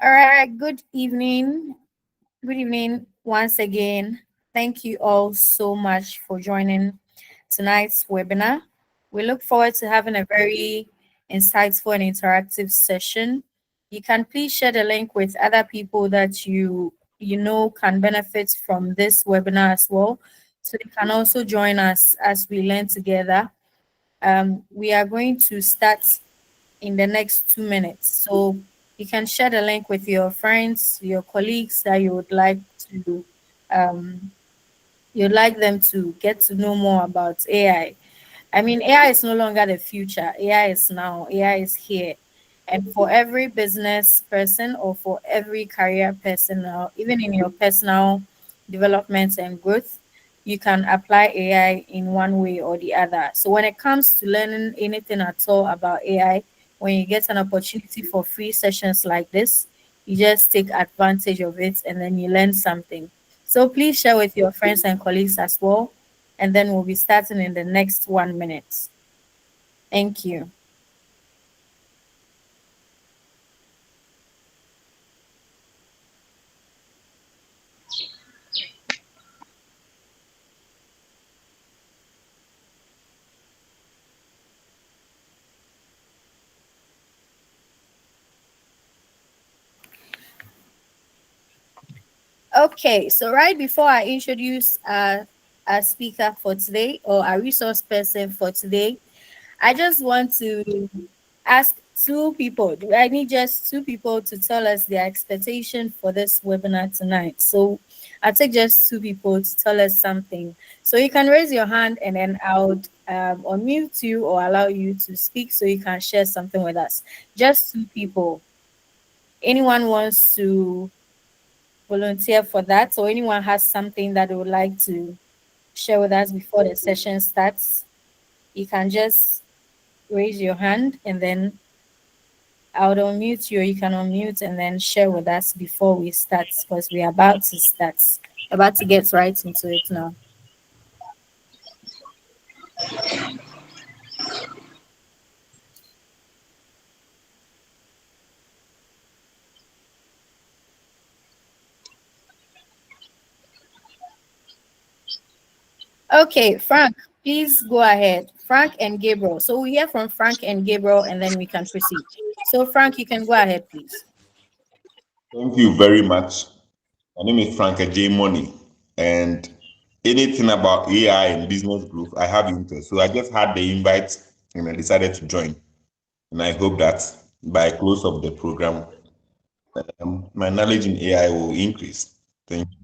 All right, good evening. Good evening once again. Thank you all so much for joining tonight's webinar. We look forward to having a very insightful and interactive session. You can please share the link with other people that you know can benefit from this webinar as well. So they can also join us as we learn together. We are going to start in the next 2 minutes. So you can share the link with your friends, your colleagues that um, you'd like them to get to know more about AI. I mean, AI is no longer the future. AI is now. AI is here. And for every business person or for every career person, or even in your personal development and growth, you can apply AI in one way or the other. So when it comes to learning anything at all about AI, when you get an opportunity for free sessions like this, you just take advantage of it and then you learn something. So please share with your friends and colleagues as well, and then we'll be starting in the next 1 minute. Thank you. Okay, so right before I introduce our speaker for today or our resource person for today, I just want to ask two people. I need just two people to tell us their expectation for this webinar tonight. So I'll take just two people to tell us something. So you can raise your hand and then I'll unmute you or allow you to speak so you can share something with us. Just two people. Anyone wants to volunteer for that, or anyone has something that they would like to share with us before the session starts, you can just raise your hand and then I'll unmute you, or you can unmute and then share with us before we start because we're about to start. About to get right into it now. Okay, Frank, please go ahead. Frank and Gabriel. So we hear from Frank and Gabriel and then we can proceed. So Frank, you can go ahead, please. Thank you very much. My name is Frank J. Money, and anything about AI and business growth, I have interest. So I just had the invite and I decided to join. And I hope that by close of the program, my knowledge in AI will increase. Thank you.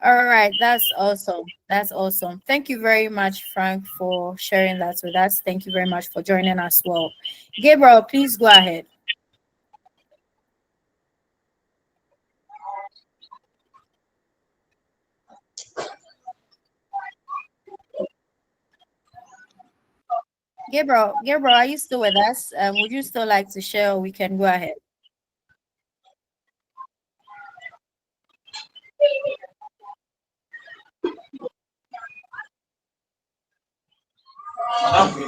All right, that's awesome. That's awesome. Thank you very much, Frank, for sharing that with us. Thank you very much for joining us. Well, Gabriel, please go ahead. Gabriel, are you still with us? Would you still like to share? Or we can go ahead. Okay,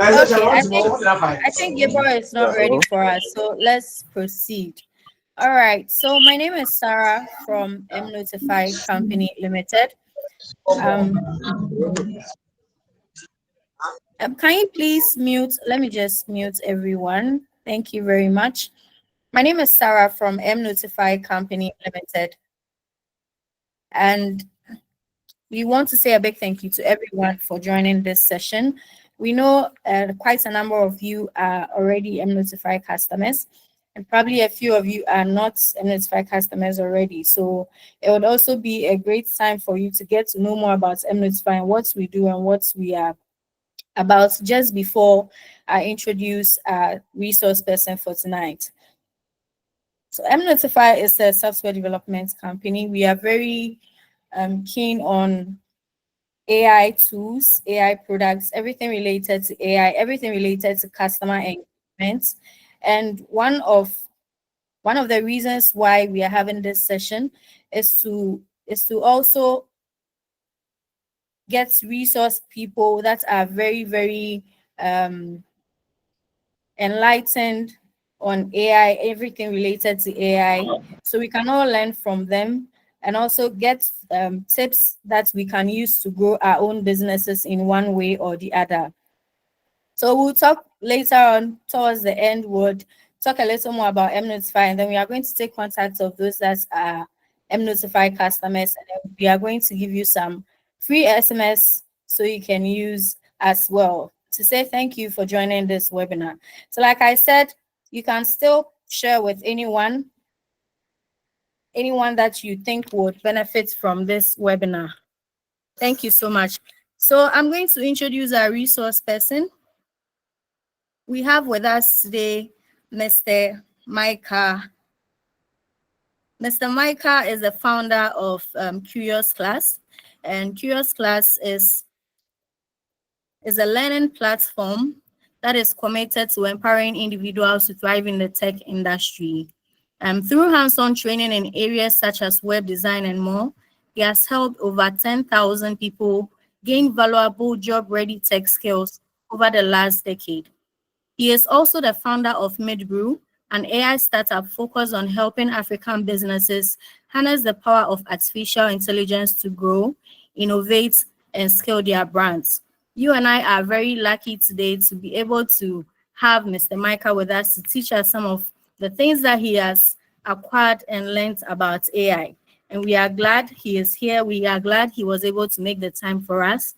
I think Gabriel is not ready for us, so let's proceed. All right. So my name is Sarah from mNotify Company Limited. Um, can you please mute? Let me just mute everyone. Thank you very much. My name is Sarah from mNotify Company Limited, and we want to say a big thank you to everyone for joining this session. We know quite a number of you are already mNotify customers, and probably a few of you are not mNotify customers already. So it would also be a great time for you to get to know more about mNotify and what we do and what we are about just before I introduce our resource person for tonight. So mNotify is a software development company. We are very keen on AI tools, AI products, everything related to AI, everything related to customer engagement. And one of the reasons why we are having this session is to also get resource people that are very, very enlightened on AI, everything related to AI. So we can all learn from them and also get tips that we can use to grow our own businesses in one way or the other. So we'll talk later on towards the end. We'll talk a little more about mNotify, and then we are going to take contact of those that are mNotify customers, and then we are going to give you some free SMS so you can use as well to say thank you for joining this webinar. So, like I said, you can still share with anyone that you think would benefit from this webinar. Thank you so much. So I'm going to introduce our resource person. We have with us today Mr. Micah. Mr. Micah is the founder of Curious Class, and Curious Class is a learning platform that is committed to empowering individuals to thrive in the tech industry. Through hands-on training in areas such as web design and more, he has helped over 10,000 people gain valuable job-ready tech skills over the last decade. He is also the founder of Midbrew, an AI startup focused on helping African businesses harness the power of artificial intelligence to grow, innovate, and scale their brands. You and I are very lucky today to be able to have Mr. Micah with us to teach us some of the things that he has acquired and learned about AI. And we are glad he is here. We are glad he was able to make the time for us.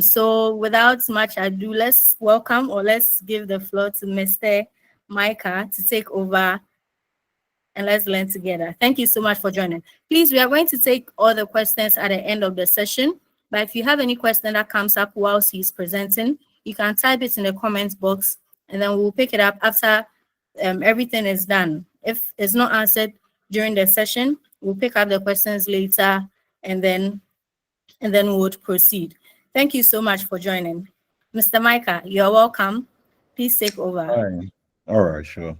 So without much ado, let's welcome or let's give the floor to Mr. Micah to take over and let's learn together. Thank you so much for joining. Please, we are going to take all the questions at the end of the session. But if you have any question that comes up whilst he's presenting, you can type it in the comments box and then we'll pick it up after everything is done. If it's not answered during the session, we'll pick up the questions later and then we would proceed. Thank you so much for joining. Mr. Micah, you're welcome. Please take over. Hi. All right, sure.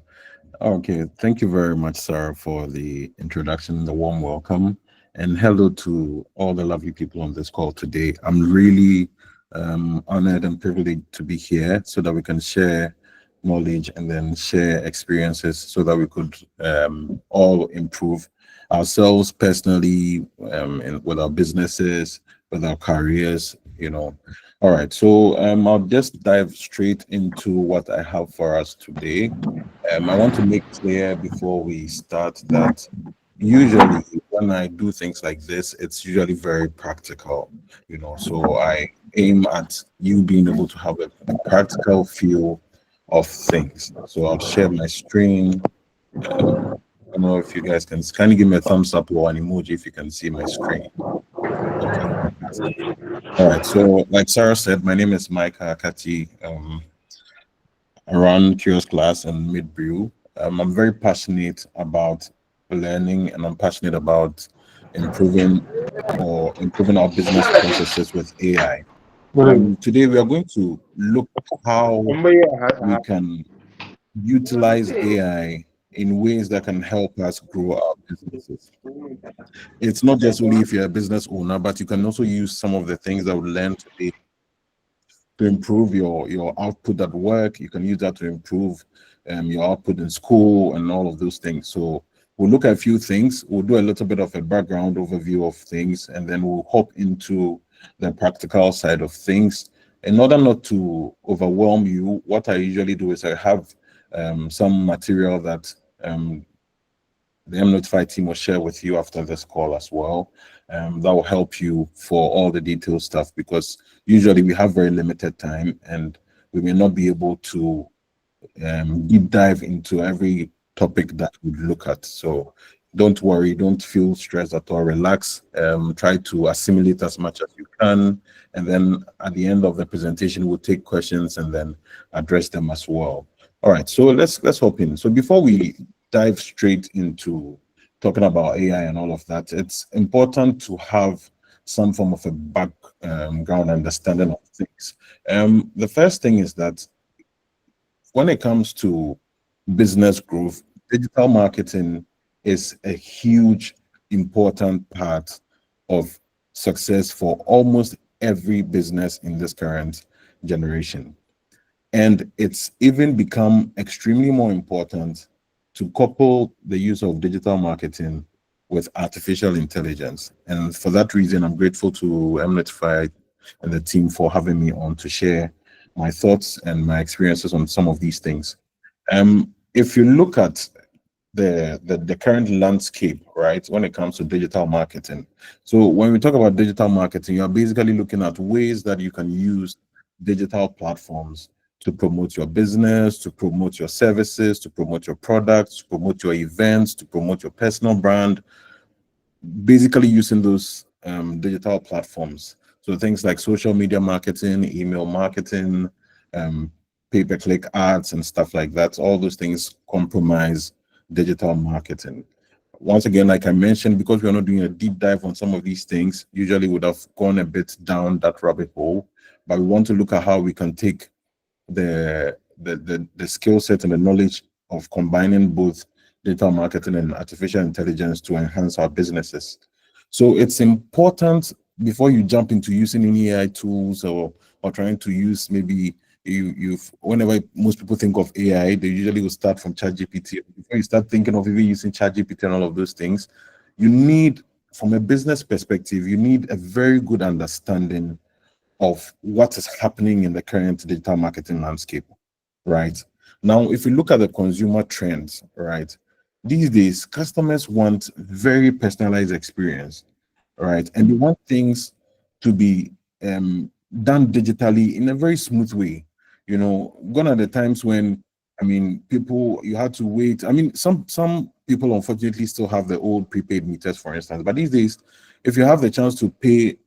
Okay, thank you very much, Sarah, for the introduction, the warm welcome, and hello to all the lovely people on this call today. I'm really honored and privileged to be here so that we can share knowledge and then share experiences so that we could all improve ourselves personally, with our businesses, with our careers, you know. All right, so I'll just dive straight into what I have for us today. I want to make clear before we start that usually when I do things like this, it's usually very practical, you know. So I aim at you being able to have a practical feel of things. So I'll share my screen. I don't know if you guys can kindly give me a thumbs up or an emoji if you can see my screen. Okay, fantastic. All right. So, like Sarah said, my name is Micah Akati. I run Curious Class and Midbrew. I'm very passionate about learning, and I'm passionate about improving improving our business processes with AI. Today, we are going to look how we can utilize AI in ways that can help us grow our businesses. It's not just only if you're a business owner, but you can also use some of the things that we learned today to improve your output at work. You can use that to improve your output in school and all of those things. So we'll look at a few things. We'll do a little bit of a background overview of things, and then we'll hop into the practical side of things. In order not to overwhelm you, what I usually do is I have some material that the mNotify team will share with you after this call as well. That will help you for all the detailed stuff, because usually we have very limited time and we may not be able to deep dive into every topic that we look at. So don't worry, don't feel stressed at all. Relax. Try to assimilate as much as you can, and then at the end of the presentation, we'll take questions and then address them as well. All right, so let's hop in. So before we dive straight into talking about AI and all of that, it's important to have some form of a background understanding of things. The first thing is that when it comes to business growth, digital marketing is a huge, important part of success for almost every business in this current generation. And it's even become extremely more important to couple the use of digital marketing with artificial intelligence. And for that reason, I'm grateful to mNotify and the team for having me on to share my thoughts and my experiences on some of these things. If you look at the current landscape, right, when it comes to digital marketing. So when we talk about digital marketing, you're basically looking at ways that you can use digital platforms to promote your business, to promote your services, to promote your products, to promote your events, to promote your personal brand, basically using those digital platforms. So things like social media marketing, email marketing, um, pay-per-click ads, and stuff like that. All those things compromise digital marketing. Once again, like I mentioned, because we're not doing a deep dive on some of these things, usually would have gone a bit down that rabbit hole. But we want to look at how we can take the skill set and the knowledge of combining both digital marketing and artificial intelligence to enhance our businesses. So it's important before you jump into using any AI tools or trying to use maybe you've whenever most people think of AI, they usually will start from ChatGPT. Before you start thinking of even using ChatGPT and all of those things, you need, from a business perspective, you need a very good understanding of what is happening in the current digital marketing landscape, right? Now, if you look at the consumer trends, right, these days customers want very personalized experience, right? And they want things to be done digitally in a very smooth way. Gone are the times when, I mean, people you had to wait. I mean, some people unfortunately still have the old prepaid meters, for instance. But these days, if you have the chance to pay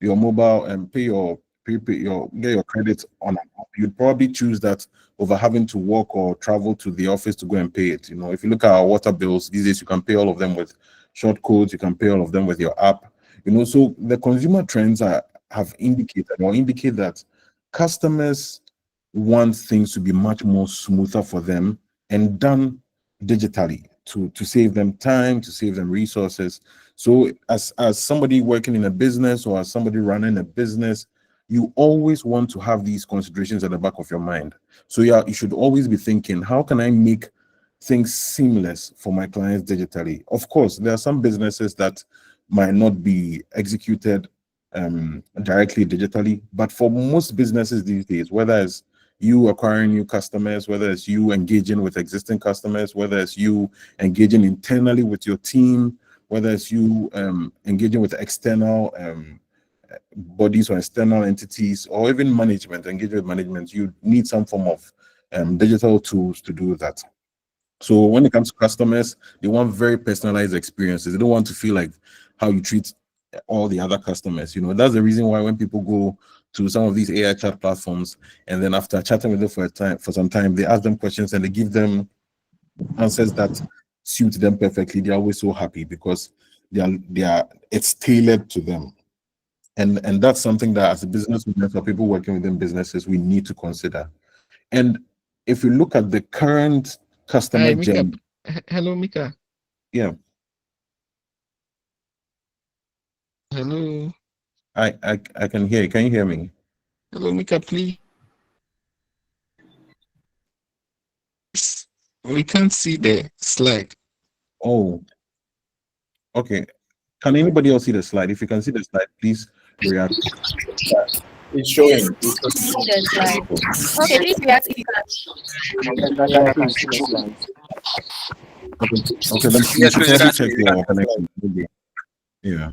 your mobile and pay your prepaid, your get your credit on an app, you'd probably choose that over having to walk or travel to the office to go and pay it. If you look at our water bills these days, you can pay all of them with short codes. You can pay all of them with your app. So the consumer trends have indicated or indicate that customers want things to be much more smoother for them and done digitally to save them time, to save them resources. So as somebody working in a business or as somebody running a business, you always want to have these considerations at the back of your mind. So yeah, you should always be thinking, how can I make things seamless for my clients digitally? Of course, there are some businesses that might not be executed directly digitally, but for most businesses these days, whether it's you acquiring new customers, whether it's you engaging with existing customers, whether it's you engaging internally with your team, whether it's you engaging with external bodies or external entities, or even management, engage with management, you need some form of digital tools to do that. So when it comes to customers, they want very personalized experiences. They don't want to feel like how you treat all the other customers. That's the reason why when people go to some of these AI chat platforms, and then after chatting with them for some time, they ask them questions and they give them answers that suit them perfectly. They're always so happy because they are it's tailored to them. And that's something that as a business owner, for people working within businesses, we need to consider. And if you look at the current customer Hi, Mika. journey, Hello, Mika. yeah, Hello. I can hear you. Can you hear me? Hello, Mika, please. We can't see the slide. Oh, okay. Can anybody else see the slide? If you can see the slide, please react. It's Yes, showing. please let me see the slide. Okay, please react if you can. Yes, I can see the slides. Okay, okay, then you Yes, should please, you probably can see check it. your connection. Maybe. Yeah.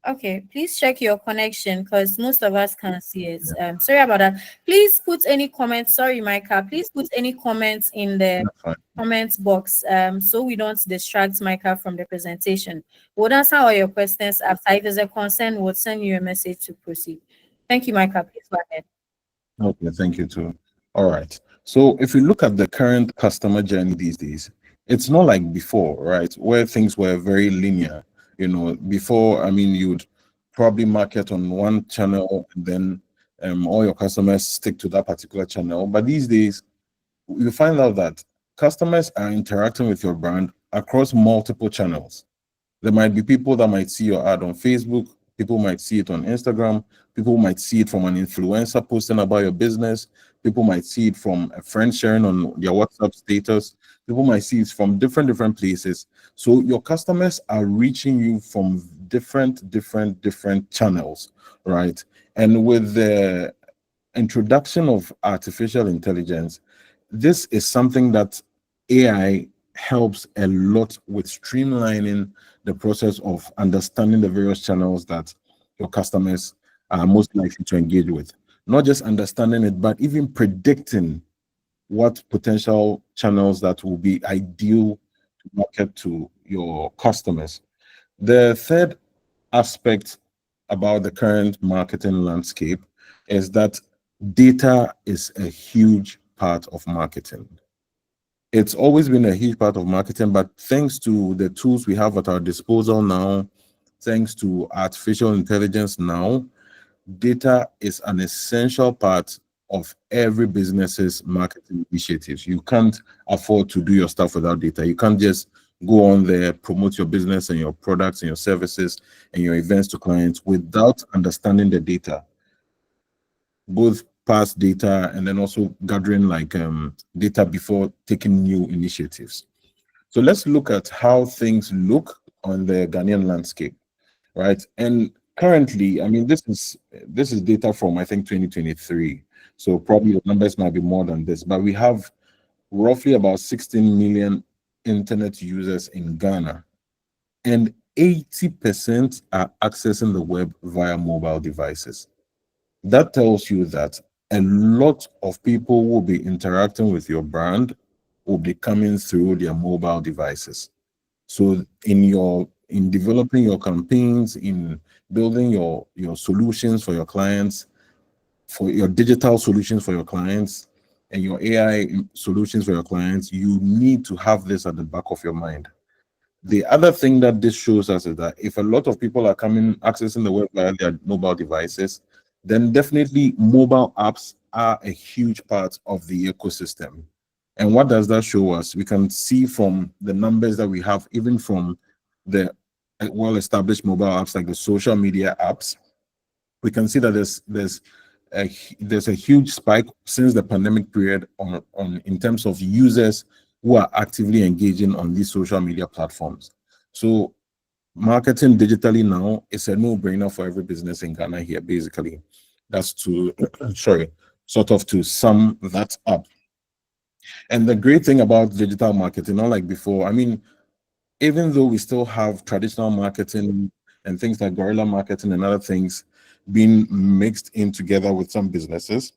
Okay, please check your connection because most of us can't see it. Sorry about that. Please put any comments. Sorry, Micah. Please put any comments in the That's fine. comments box so we don't distract Micah from the presentation. We'll answer all your questions after. If there's a concern, we'll send you a message to proceed. Thank you, Micah. Please go ahead. Okay, thank you too. All right. So if you look at the current customer journey these days, it's not like before, right? Where things were very linear. Before, I mean, you'd probably market on one channel and then all your customers stick to that particular channel. But these days, you find out that customers are interacting with your brand across multiple channels. There might be people that might see your ad on Facebook, people might see it on Instagram, people might see it from an influencer posting about your business, People might see it from a friend sharing on their WhatsApp status. People might see it from different places. So your customers are reaching you from different channels, right? And with the introduction of artificial intelligence, this is something that AI helps a lot with streamlining the process of understanding the various channels that your customers are most likely to engage with. Not just understanding it, but even predicting what potential channels that will be ideal to market to your customers. The third aspect about the current marketing landscape is that data is a huge part of marketing. It's always been a huge part of marketing, but thanks to the tools we have at our disposal now, thanks to artificial intelligence now, data is an essential part of every business's marketing initiatives. You can't afford to do your stuff without data. You can't just go on there, promote your business and your products and your services and your events to clients without understanding the data, both past data and then also gathering like data before taking new initiatives. So let's look at how things look on the Ghanaian landscape, right? And currently, I mean, this is data from I think 2023. So probably the numbers might be more than this, but we have roughly about 16 million internet users in Ghana, and 80% are accessing the web via mobile devices. That tells you that a lot of people will be interacting with your brand will be coming through their mobile devices. So in developing your campaigns, in building your solutions for your clients, for your digital solutions for your clients, and your AI solutions for your clients, you need to have this at the back of your mind. The other thing that this shows us is that if a lot of people are coming accessing the web via their mobile devices, then definitely mobile apps are a huge part of the ecosystem. And what does that show us? We can see from the numbers that we have, even from the well-established mobile apps like the social media apps, we can see that there's a huge spike since the pandemic period on in terms of users who are actively engaging on these social media platforms. So marketing digitally now is a no-brainer for every business in Ghana here, basically. That's to sorry, sort of to sum that up. And the great thing about digital marketing, not like before, I mean, even though we still have traditional marketing and things like guerrilla marketing and other things being mixed in together with some businesses,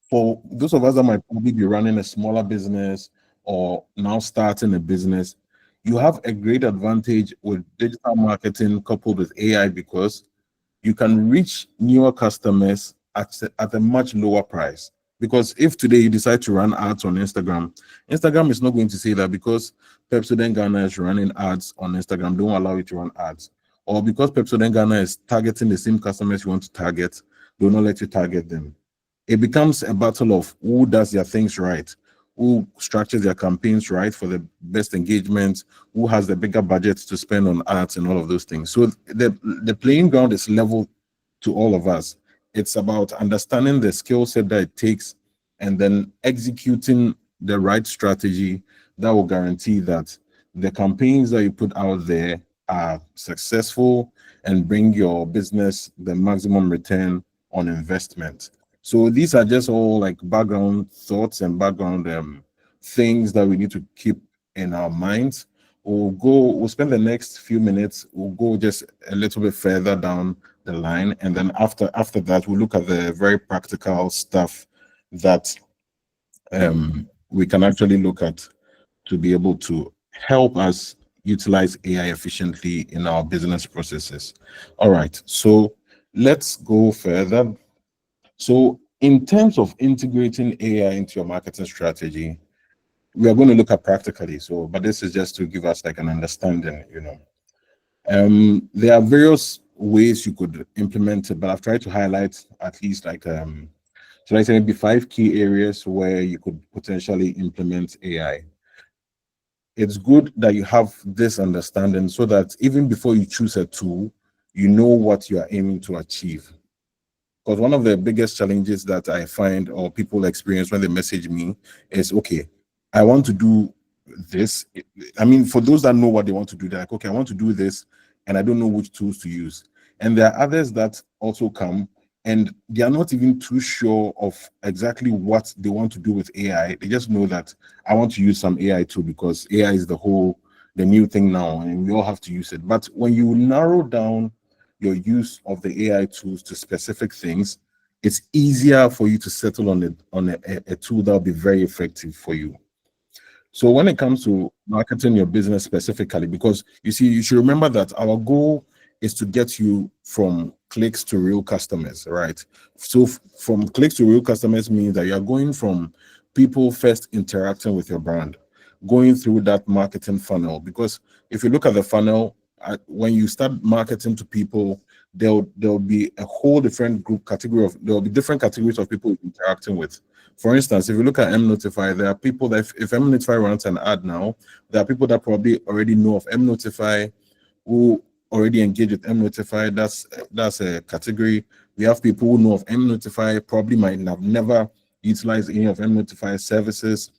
for those of us that might probably be running a smaller business or now starting a business, you have a great advantage with digital marketing coupled with AI because you can reach newer customers at a much lower price. Because if today you decide to run ads on Instagram, Instagram is not going to say that because Pepsodent Ghana is running ads on Instagram, don't allow you to run ads. Or because Pepsodent Ghana is targeting the same customers you want to target, do not let you target them. It becomes a battle of who does their things right, who structures their campaigns right for the best engagement, who has the bigger budget to spend on ads and all of those things. So the playing ground is level to all of us. It's about understanding the skill set that it takes and then executing the right strategy that will guarantee that the campaigns that you put out there are successful and bring your business the maximum return on investment. So these are just all like background thoughts and background things that we need to keep in our minds. We'll spend the next few minutes, we'll go just a little bit further down the line, and then after that we'll look at the very practical stuff that we can actually look at to be able to help us utilize AI efficiently in our business processes. All right, so let's go further. So in terms of integrating AI into your marketing strategy, we are going to look at practically. So, but this is just to give us like an understanding, you know. There are various ways you could implement it, but I've tried to highlight at least like should I say maybe 5 key areas where you could potentially implement AI. It's good that you have this understanding so that even before you choose a tool, you know what you are aiming to achieve. Because one of the biggest challenges that I find or people experience when they message me is, okay, I want to do this. I mean, for those that know what they want to do, they're like, okay, I want to do this, and I don't know which tools to use. And there are others that also come and they are not even too sure of exactly what they want to do with AI. They just know that I want to use some AI tool because AI is the new thing now, and we all have to use it. But when you narrow down your use of the AI tools to specific things, it's easier for you to settle on a tool that will be very effective for you. So when it comes to marketing your business specifically, because you see, you should remember that our goal is to get you from clicks to real customers, right? So from clicks to real customers means that you're going from people first interacting with your brand, going through that marketing funnel. Because if you look at the funnel, when you start marketing to people, there'll be a whole different group category of there'll be different categories of people you're interacting with. For instance, if you look at mNotify, there are people that if mNotify runs an ad now, there are people that probably already know of mNotify, who already engage with mNotify. That's a category. We have people who know of mNotify, probably might have never utilized any of mNotify services.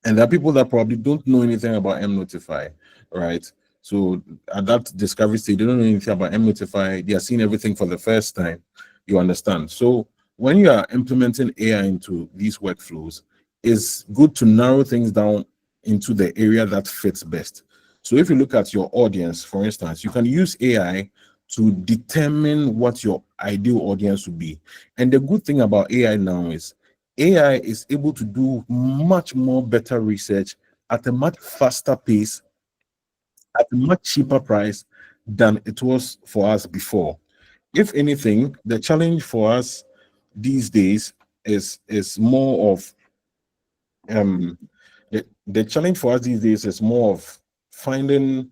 And there are people that probably don't know anything about mNotify, right? So at that discovery stage, they don't know anything about mNotify. They are seeing everything for the first time. You understand? So when you are implementing AI into these workflows, it's good to narrow things down into the area that fits best. So if you look at your audience, for instance, you can use AI to determine what your ideal audience would be. And the good thing about AI now is AI is able to do much more better research at a much faster pace, at a much cheaper price than it was for us before. If anything, the challenge for us these days is more of the challenge for us these days is more of finding,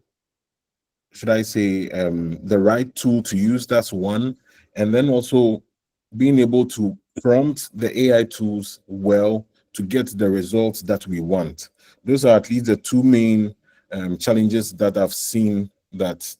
should I say, the right tool to use. That's one. And then also being able to prompt the AI tools well to get the results that we want. Those are at least the two main challenges that I've seen that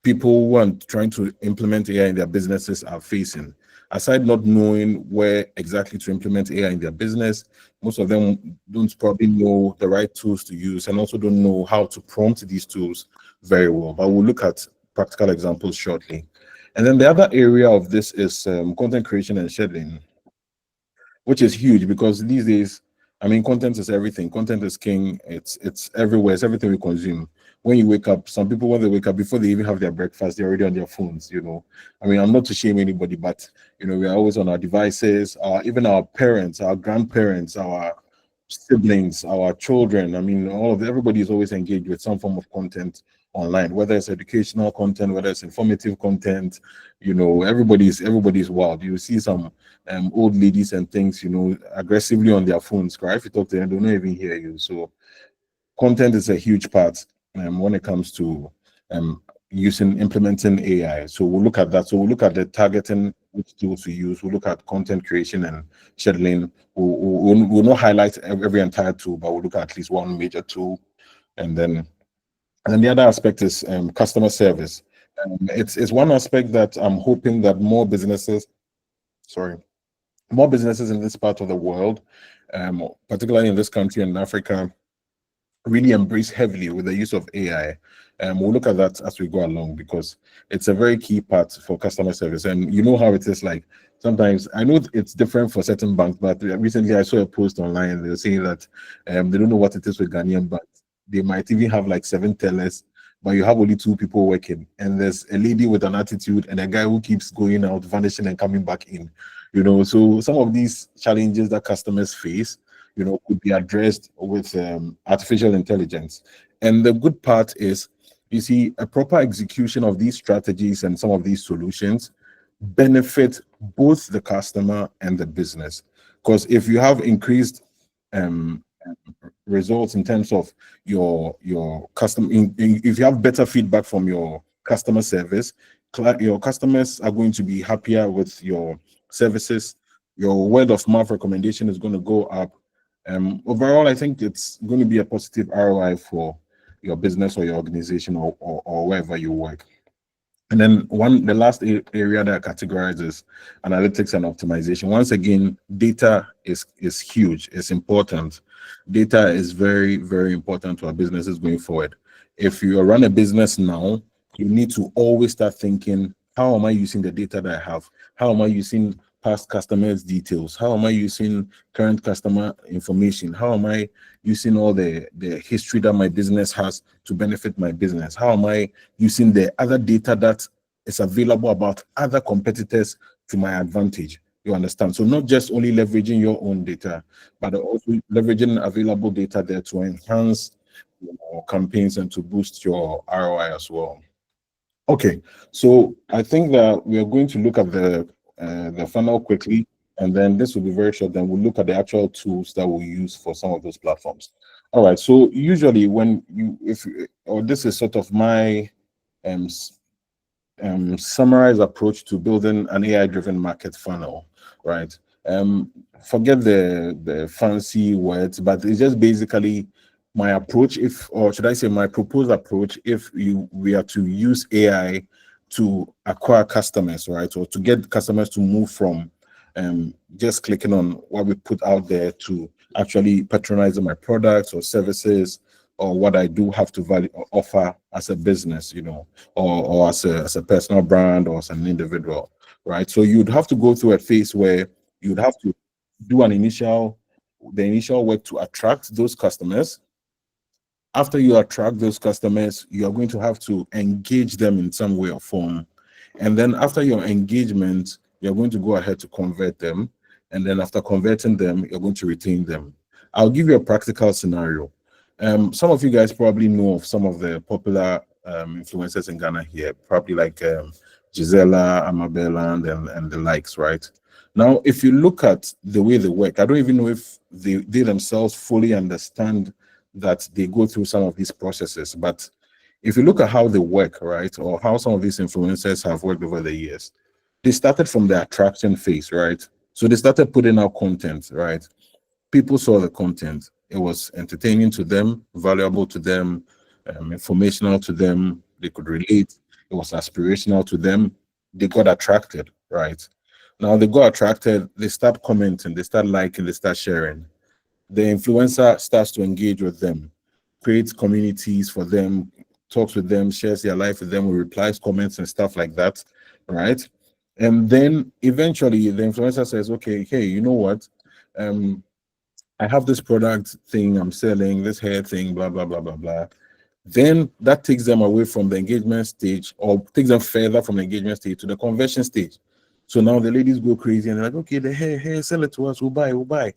people who are trying to implement AI in their businesses are facing. Aside not knowing where exactly to implement AI in their business, most of them don't probably know the right tools to use and also don't know how to prompt these tools very well. But we'll look at practical examples shortly. And then the other area of this is content creation and scheduling, which is huge because these days, I mean, content is everything. Content is king. It's everywhere. It's everything we consume. When you wake up, some people when they wake up before they even have their breakfast, they're already on their phones. I mean, I'm not to shame anybody, but we are always on our devices. Even our parents, our grandparents, our siblings, our children. I mean, everybody is always engaged with some form of content online, whether it's educational content, whether it's informative content. Everybody's wild. You see some old ladies and things, aggressively on their phones. Cry if you talk to them, they don't even hear you. So content is a huge part when it comes to implementing AI. So we'll look at that. So we'll look at the targeting, which tools we use. We'll look at content creation and scheduling. We'll not highlight every entire tool, but we'll look at least one major tool. And then the other aspect is customer service. It's one aspect that I'm hoping that more businesses in this part of the world, particularly in this country and in Africa, really embrace heavily with the use of AI. We'll look at that as we go along because it's a very key part for customer service. And you know how it is like sometimes I know it's different for certain banks, but recently I saw a post online. They were saying that they don't know what it is with Ghanaian banks. They might even have like 7 tellers, but you have only 2 people working. And there's a lady with an attitude and a guy who keeps going out, vanishing and coming back in. So some of these challenges that customers face could be addressed with artificial intelligence. And the good part is, you see, a proper execution of these strategies and some of these solutions benefit both the customer and the business. Because if you have increased results in terms of your customer, if you have better feedback from your customer service, your customers are going to be happier with your services. Your word of mouth recommendation is going to go up. Overall, I think it's going to be a positive ROI for your business or your organization or wherever you work. And then the last area that I categorize is analytics and optimization. Once again, data is huge. It's important. Data is very, very important to our businesses going forward. If you run a business now, you need to always start thinking, how am I using the data that I have? How am I using past customers' details? How am I using current customer information? How am I using all the history that my business has to benefit my business? How am I using the other data that is available about other competitors to my advantage? You understand? So not just only leveraging your own data, but also leveraging available data there to enhance your campaigns and to boost your ROI as well. Okay, so I think that we are going to look at the funnel quickly, and then this will be very short. Then we'll look at the actual tools that we use for some of those platforms. All right. So usually when or this is sort of my um, summarized approach to building an AI-driven market funnel, right? Forget the fancy words, but it's just basically my approach, if or should I say my proposed approach, if we are to use AI to acquire customers, right, or to get customers to move from just clicking on what we put out there to actually patronizing my products or services or what I do have to value or offer as a business, or as a personal brand or as an individual, right? So you'd have to go through a phase where you'd have to do the initial work to attract those customers. After you attract those customers, you are going to have to engage them in some way or form. And then after your engagement, you're going to go ahead to convert them. And then after converting them, you're going to retain them. I'll give you a practical scenario. Some of you guys probably know of some of the popular influencers in Ghana here, probably like Gisela, Amabella, and the likes, right? Now, if you look at the way they work, I don't even know if they themselves fully understand that they go through some of these processes. But if you look at how they work, right, or how some of these influencers have worked over the years, they started from the attraction phase, right? So they started putting out content, right? People saw the content. It was entertaining to them, valuable to them, informational to them. They could relate. It was aspirational to them. They got attracted, right? Now they got attracted, they start commenting, they start liking, they start sharing. The influencer starts to engage with them, creates communities for them, talks with them, shares their life with them, replies, comments, and stuff like that, right? And then eventually the influencer says, okay, hey, you know what? Um, I have this product thing I'm selling, this hair thing, blah, blah, blah, blah, blah. Then that takes them away from the engagement stage or takes them further from the engagement stage to the conversion stage. So now the ladies go crazy and they're like, okay, the hair, sell it to us, we'll buy, we'll buy.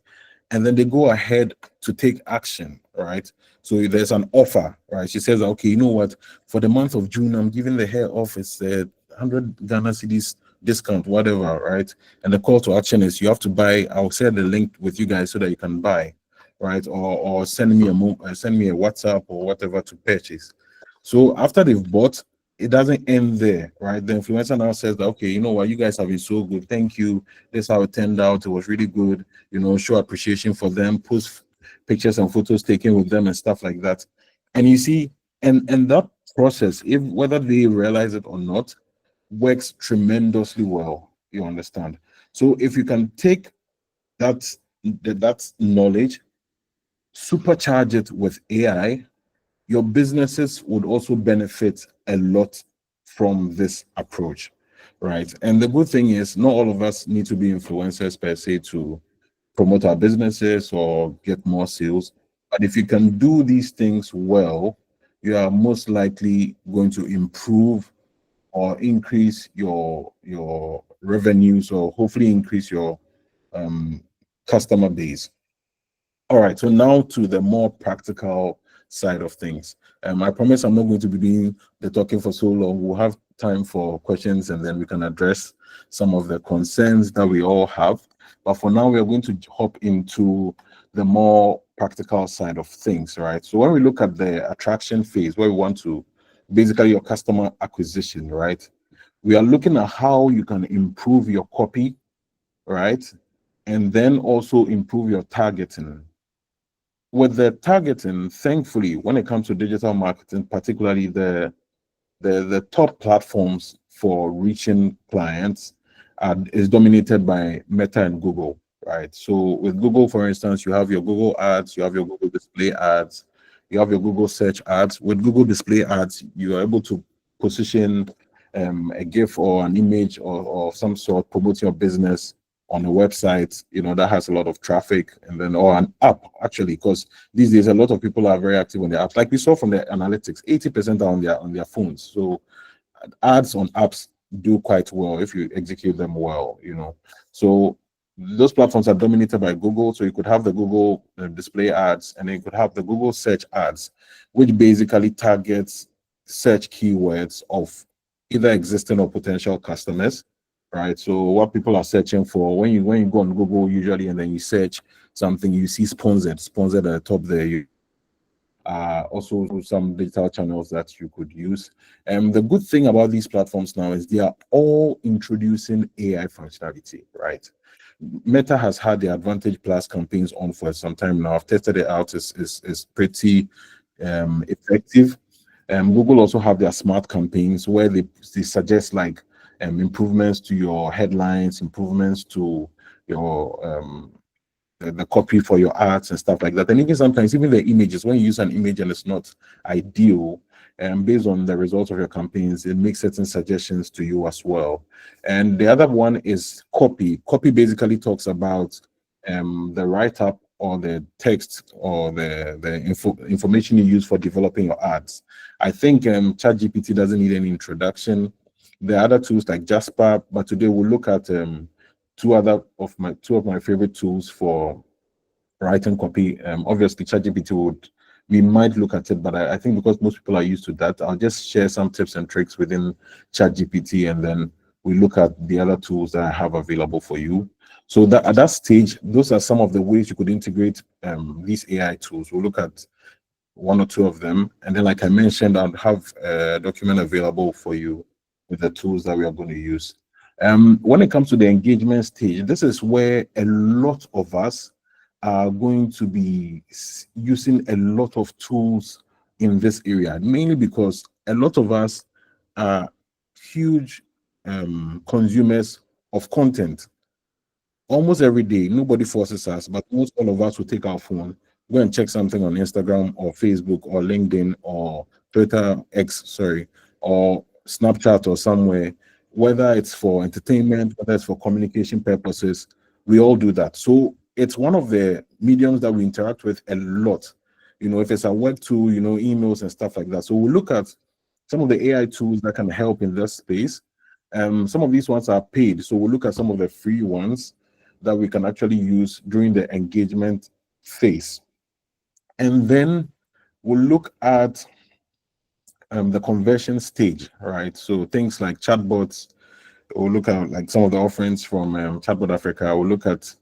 And then they go ahead to take action, right? So there's an offer, right? She says, okay, you know what? For the month of June, I'm giving the hair off. It's 100 Ghana cedis discount, whatever, right? And the call to action is you have to buy. I'll share the link with you guys so that you can buy, right? Or send me a WhatsApp or whatever to purchase. So after they've bought, it doesn't end there, right? The influencer now says that, okay, you know what, you guys have been so good. Thank you. This is how it turned out. It was really good. Show appreciation for them, post pictures and photos taken with them and stuff like that. And you see, and that process, if whether they realize it or not, works tremendously well. You understand? So if you can take that knowledge, supercharge it with AI, your businesses would also benefit a lot from this approach, right? And the good thing is, not all of us need to be influencers per se to promote our businesses or get more sales. But if you can do these things well, you are most likely going to improve or increase your revenues, or hopefully increase your um, customer base. All right, so now to the more practical side of things. I promise I'm not going to be doing the talking for so long. We'll have time for questions and then we can address some of the concerns that we all have. But for now, we're going to hop into the more practical side of things, right? So when we look at the attraction phase, where we want to basically your customer acquisition, right? We are looking at how you can improve your copy, right? And then also improve your targeting. With the targeting, thankfully, when it comes to digital marketing, particularly the the top platforms for reaching clients is dominated by Meta and Google, right? So with Google, for instance, you have your Google ads, you have your Google display ads, you have your Google search ads. With Google display ads, you are able to position a GIF or an image or some sort promoting your business on a website, that has a lot of traffic, and then or an app actually, because these days a lot of people are very active on their apps. Like we saw from the analytics, 80% are on their phones. So ads on apps do quite well if you execute them well. So those platforms are dominated by Google. So you could have the Google display ads, and then you could have the Google search ads, which basically targets search keywords of either existing or potential customers, right? So what people are searching for when you go on Google usually, and then you search something, you see sponsored at the top there. Also some digital channels that you could use. And the good thing about these platforms now is they are all introducing AI functionality, right? Meta has had the Advantage Plus campaigns on for some time now. I've tested it out. It's pretty effective. Google also have their smart campaigns where they suggest like improvements to your headlines, improvements to your the copy for your ads and stuff like that. And even sometimes, even the images, when you use an image and it's not ideal, and based on the results of your campaigns, it makes certain suggestions to you as well. And the other one is copy. Copy basically talks about the write-up or the text or the information you use for developing your ads. I think ChatGPT doesn't need any introduction. There are other tools like Jasper, but today we'll look at two of my favorite tools for writing copy. Obviously, ChatGPT we might look at it, but I think because most people are used to that, I'll just share some tips and tricks within ChatGPT, and then we look at the other tools that I have available for you. So that at that stage, those are some of the ways you could integrate these AI tools. We'll look at one or two of them, and then, like I mentioned, I'll have a document available for you with the tools that we are going to use. When it comes to the engagement stage, this is where a lot of us are going to be using a lot of tools in this area, mainly because a lot of us are huge consumers of content. Almost every day, nobody forces us, but most all of us will take our phone, go and check something on Instagram or Facebook or LinkedIn or Twitter X, sorry, or Snapchat or somewhere, whether it's for entertainment, whether it's for communication purposes, we all do that. So it's one of the mediums that we interact with a lot. If it's a web tool, emails and stuff like that. So we'll look at some of the AI tools that can help in this space. Some of these ones are paid. So we'll look at some of the free ones that we can actually use during the engagement phase. And then we'll look at the conversion stage, right? So things like chatbots, we'll look at like some of the offerings from Chatbot Africa. We'll look at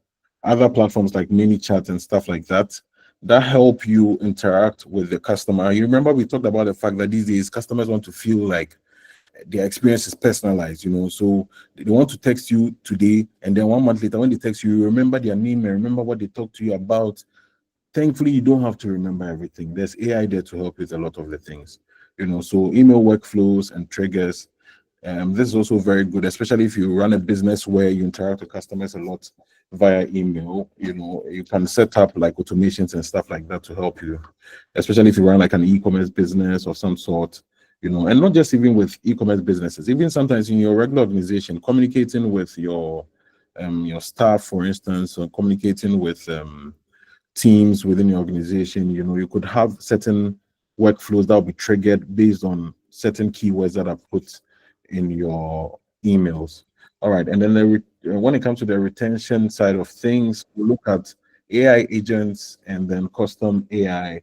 other platforms like MiniChat and stuff like that help you interact with the customer. You remember we talked about the fact that these days customers want to feel like their experience is personalized, so they want to text you today, and then 1 month later when they text you, you remember their name and remember what they talked to you about. Thankfully, you don't have to remember everything. There's AI there to help with a lot of the things, so email workflows and triggers. This is also very good, especially if you run a business where you interact with customers a lot via email. You can set up like automations and stuff like that to help you, especially if you run like an e-commerce business of some sort. And not just even with e-commerce businesses, even sometimes in your regular organization, communicating with your staff, for instance, or communicating with teams within your organization. You could have certain workflows that will be triggered based on certain keywords that are put in your emails. All right, and then when it comes to the retention side of things, we look at AI agents and then custom AI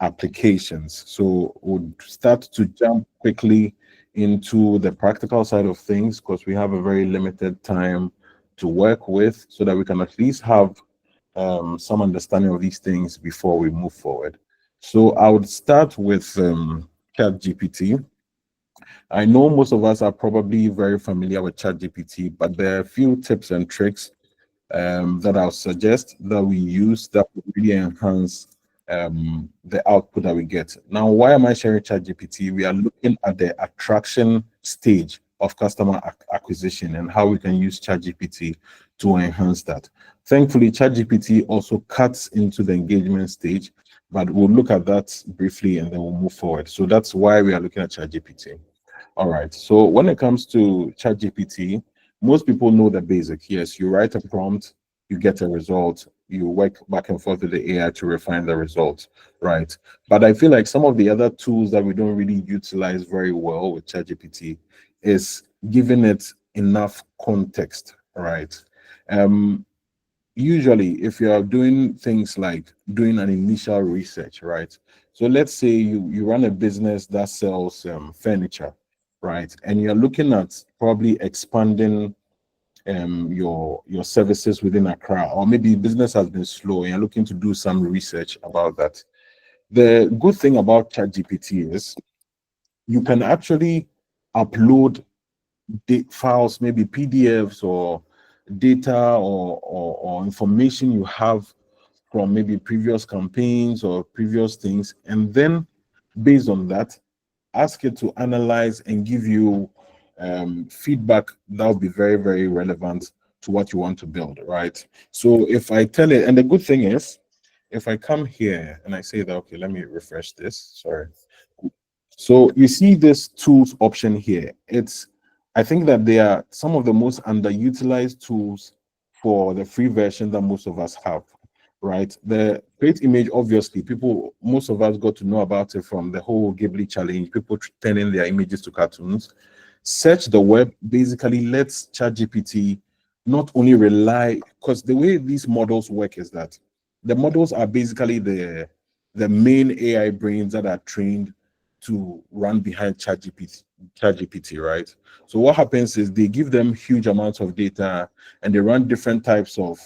applications. So we'll start to jump quickly into the practical side of things because we have a very limited time to work with, so that we can at least have some understanding of these things before we move forward. So I would start with ChatGPT. I know most of us are probably very familiar with ChatGPT, but there are a few tips and tricks that I'll suggest that we use that would really enhance the output that we get. Now, why am I sharing ChatGPT? We are looking at the attraction stage of customer acquisition and how we can use ChatGPT to enhance that. Thankfully, ChatGPT also cuts into the engagement stage, but we'll look at that briefly and then we'll move forward. So that's why we are looking at ChatGPT. All right. So when it comes to ChatGPT, most people know the basic. Yes, you write a prompt, you get a result, you work back and forth with the AI to refine the result, right? But I feel like some of the other tools that we don't really utilize very well with ChatGPT is giving it enough context, right? Um, Usually if you are doing things like doing an initial research, right? So let's say you run a business that sells furniture, right? And you're looking at probably expanding your services within Accra, or maybe business has been slow and you're looking to do some research about that. The good thing about ChatGPT is you can actually upload files, maybe PDFs or data or information you have from maybe previous campaigns or previous things, and then based on that, ask it to analyze and give you feedback that will be very, very relevant to what you want to build, right? So if I tell it, and the good thing is, if I come here and I say that, okay, let me refresh this, sorry. So you see this tools option here. I think that they are some of the most underutilized tools for the free version that most of us have, right? The Create Image, obviously, most of us got to know about it from the whole Ghibli challenge, people turning their images to cartoons. Search the web basically lets ChatGPT not only rely, because the way these models work is that the models are basically the main AI brains that are trained to run behind ChatGPT, right? So what happens is they give them huge amounts of data and they run different types of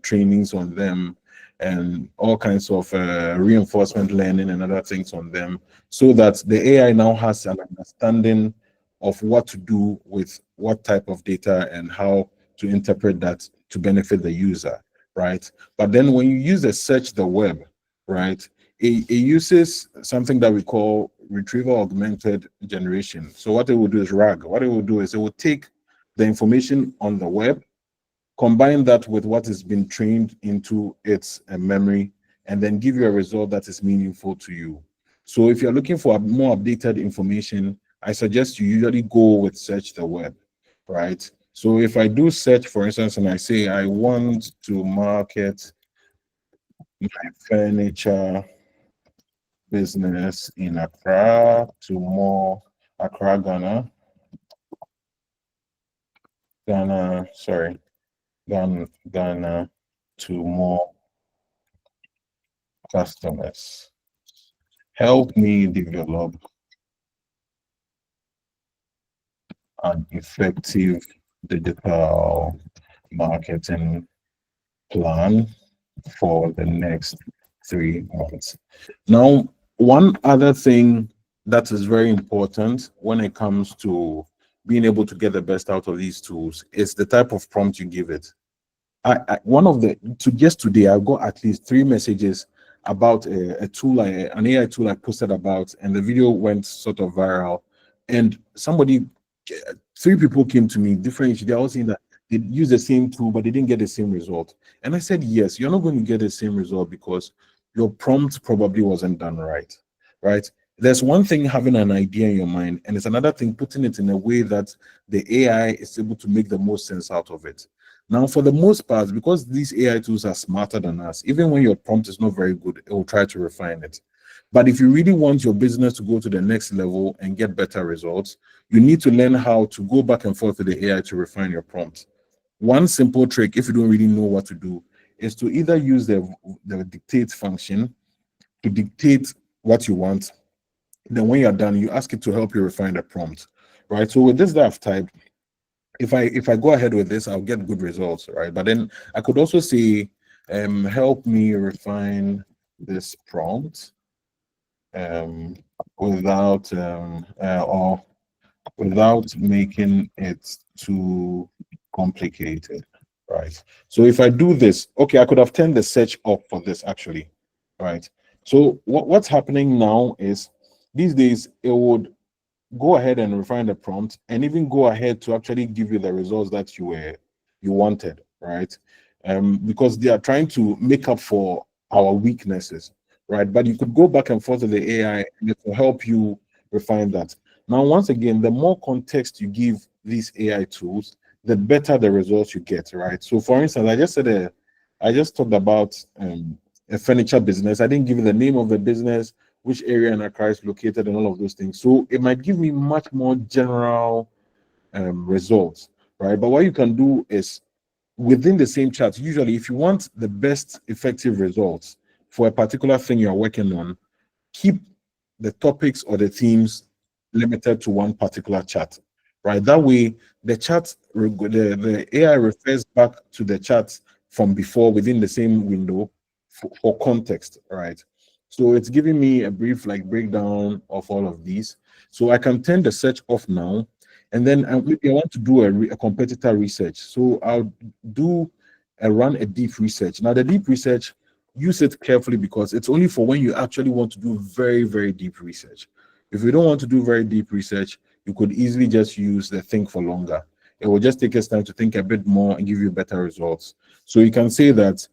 trainings on them and all kinds of reinforcement learning and other things on them, so that the AI now has an understanding of what to do with what type of data and how to interpret that to benefit the user, right? But then when you use a search the web, right, it uses something that we call retrieval augmented generation. So what it will do is RAG. What it will do is it will take the information on the web, combine that with what has been trained into its memory, and then give you a result that is meaningful to you. So if you're looking for more updated information, I suggest you usually go with search the web, right? So if I do search, for instance, and I say I want to market my furniture business in Accra to more Accra, Ghana to more customers. Help me develop an effective digital marketing plan for the next 3 months. Now, one other thing that is very important when it comes to being able to get the best out of these tools is the type of prompt you give it. One of the to just today, I got at least 3 messages about a tool, an AI tool I posted about, and the video went sort of viral. And 3 people came to me, different. They all saying that they use the same tool, but they didn't get the same result. And I said, yes, you're not going to get the same result because your prompt probably wasn't done right. Right? There's one thing having an idea in your mind, and it's another thing putting it in a way that the AI is able to make the most sense out of it. Now, for the most part, because these AI tools are smarter than us, even when your prompt is not very good, it will try to refine it. But if you really want your business to go to the next level and get better results, you need to learn how to go back and forth with the AI to refine your prompt. One simple trick, if you don't really know what to do, is to either use the dictate function to dictate what you want. Then when you're done, you ask it to help you refine the prompt, right? So with this that I've typed, if I go ahead with this, I'll get good results, right? But then I could also say, help me refine this prompt um, without or without making it too complicated, right? So if I do this, okay, I could have turned the search off for this actually, right? So what's happening now is these days it would go ahead and refine the prompt and even go ahead to actually give you the results that you wanted, right? Because they are trying to make up for our weaknesses, right? But you could go back and forth with the AI and it will help you refine that. Now, once again, the more context you give these AI tools, the better the results you get, right? So for instance, I just talked about a furniture business. I didn't give you the name of the business, which area in Accra is located, and all of those things. So it might give me much more general results, right? But what you can do is within the same chat, usually if you want the best effective results for a particular thing you're working on, keep the topics or the themes limited to one particular chat, right? That way, the AI refers back to the chat from before within the same window for context, right? So it's giving me a brief like breakdown of all of these. So I can turn the search off now, and then maybe I want to do a competitor research. So I'll do run a deep research. Now the deep research, use it carefully because it's only for when you actually want to do very, very deep research. If you don't want to do very deep research, you could easily just use the think for longer. It will just take us time to think a bit more and give you better results. So you can say that,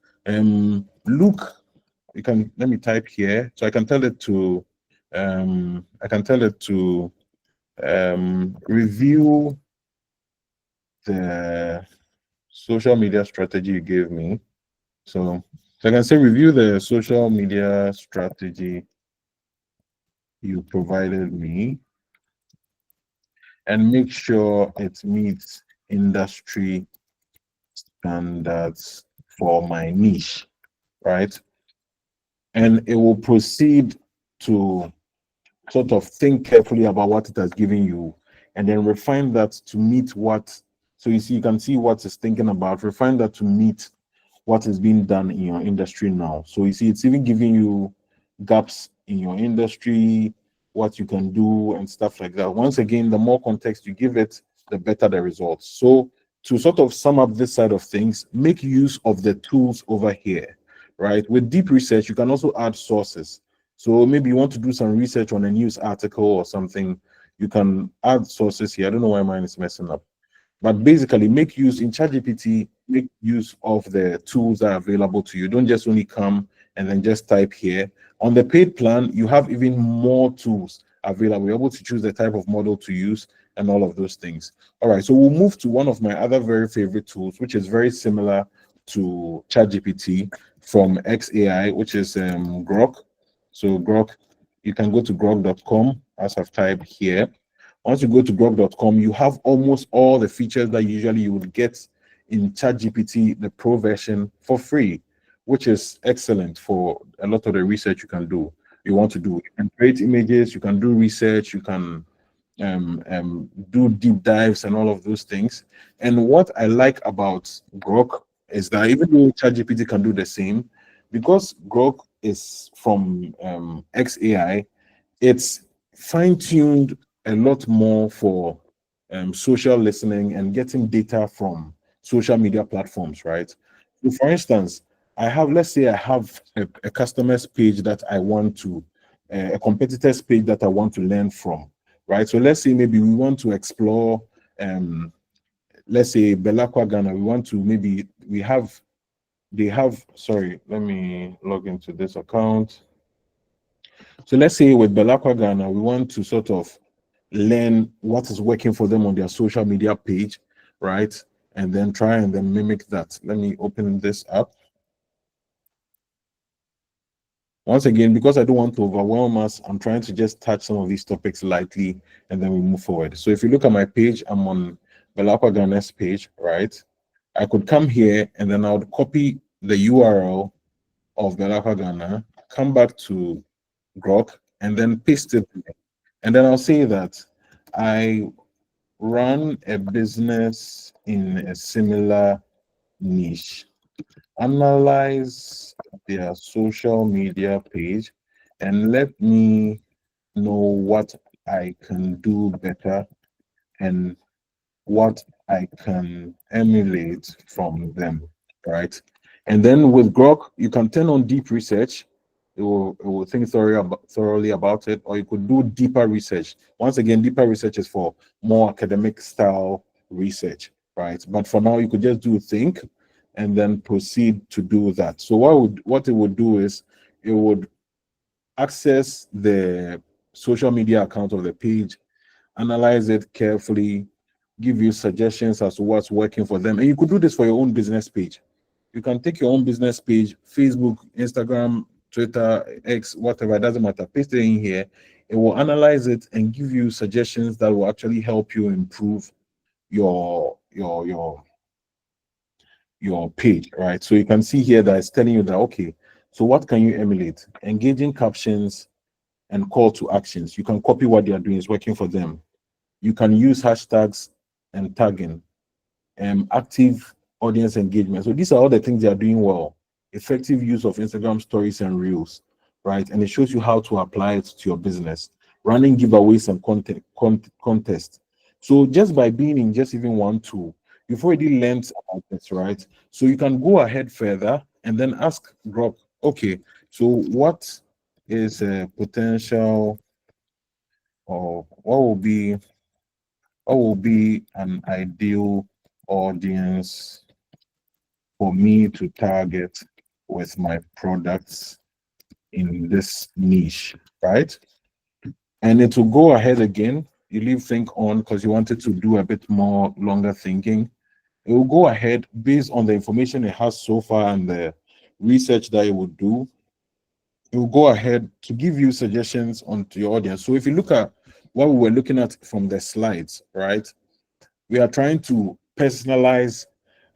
look, you can, let me type here. So I can tell it to review the social media strategy you gave me. So I can say review the social media strategy you provided me and make sure it meets industry standards for my niche, right? And it will proceed to sort of think carefully about what it has given you and then refine that to meet what. So you see, you can see what it's thinking about, refine that to meet what is being done in your industry now. So you see, it's even giving you gaps in your industry, what you can do, and stuff like that. Once again, the more context you give it, the better the results. So to sort of sum up this side of things, make use of the tools over here, right? With deep research, you can also add sources. So maybe you want to do some research on a news article or something, you can add sources here. I don't know why mine is messing up. But basically, make use in ChatGPT, make use of the tools that are available to you. Don't just only come and then just type here. On the paid plan, you have even more tools available. You're able to choose the type of model to use and all of those things. All right, so we'll move to one of my other very favorite tools, which is very similar to ChatGPT from XAI, which is Grok. So Grok, you can go to grok.com as I've typed here. Once you go to grok.com, you have almost all the features that usually you would get in ChatGPT, the pro version, for free, which is excellent for a lot of the research you can do. You want to do, you can create images, you can do research, you can do deep dives and all of those things. And what I like about Grok is that even though ChatGPT can do the same, because Grok is from XAI, it's fine-tuned a lot more for social listening and getting data from social media platforms, right? So for instance, let's say I have a customer's page that I want to, a competitor's page that I want to learn from, right? So let's say maybe we want to explore, let's say Belakwa Ghana, we want to maybe, they have, sorry, let me log into this account. So let's say with Belakwa Ghana, we want to sort of learn what is working for them on their social media page, right? And then try and then mimic that. Let me open this up. Once again, because I don't want to overwhelm us, I'm trying to just touch some of these topics lightly and then we move forward. So if you look at my page, I'm on Belakwa Ghana's page, right? I could come here and then I would copy the URL of Belakwa Ghana, come back to Grok, and then paste it there. And then I'll say that I run a business in a similar niche. Analyze their social media page and let me know what I can do better and what I can emulate from them, right? And then with Grok, you can turn on deep research it will think thoroughly about it, or you could do deeper research. Once again, deeper research is for more academic style research, right? But for now, you could just do think and then proceed to do that. So what it would do is it would access the social media account of the page, analyze it carefully, give you suggestions as to what's working for them. And you could do this for your own business page. You can take your own business page, Facebook, Instagram, Twitter, X, whatever, it doesn't matter. Paste it in here. It will analyze it and give you suggestions that will actually help you improve your page, right? So you can see here that it's telling you that, okay, so what can you emulate? Engaging captions and call to actions. You can copy what they are doing, it's working for them. You can use hashtags and tagging, active audience engagement. So these are all the things they are doing well. Effective use of Instagram stories and reels, right? And it shows you how to apply it to your business. Running giveaways and contests. So just by being in just even one tool, you've already learned about this, right? So you can go ahead further and then ask Grok, okay, so what is a potential, or what will be an ideal audience for me to target with my products in this niche, right? And it will go ahead again. You leave think on because you wanted to do a bit more longer thinking. It will go ahead based on the information it has so far and the research that it would do. It will go ahead to give you suggestions onto your audience. So if you look at what we were looking at from the slides, right? We are trying to personalize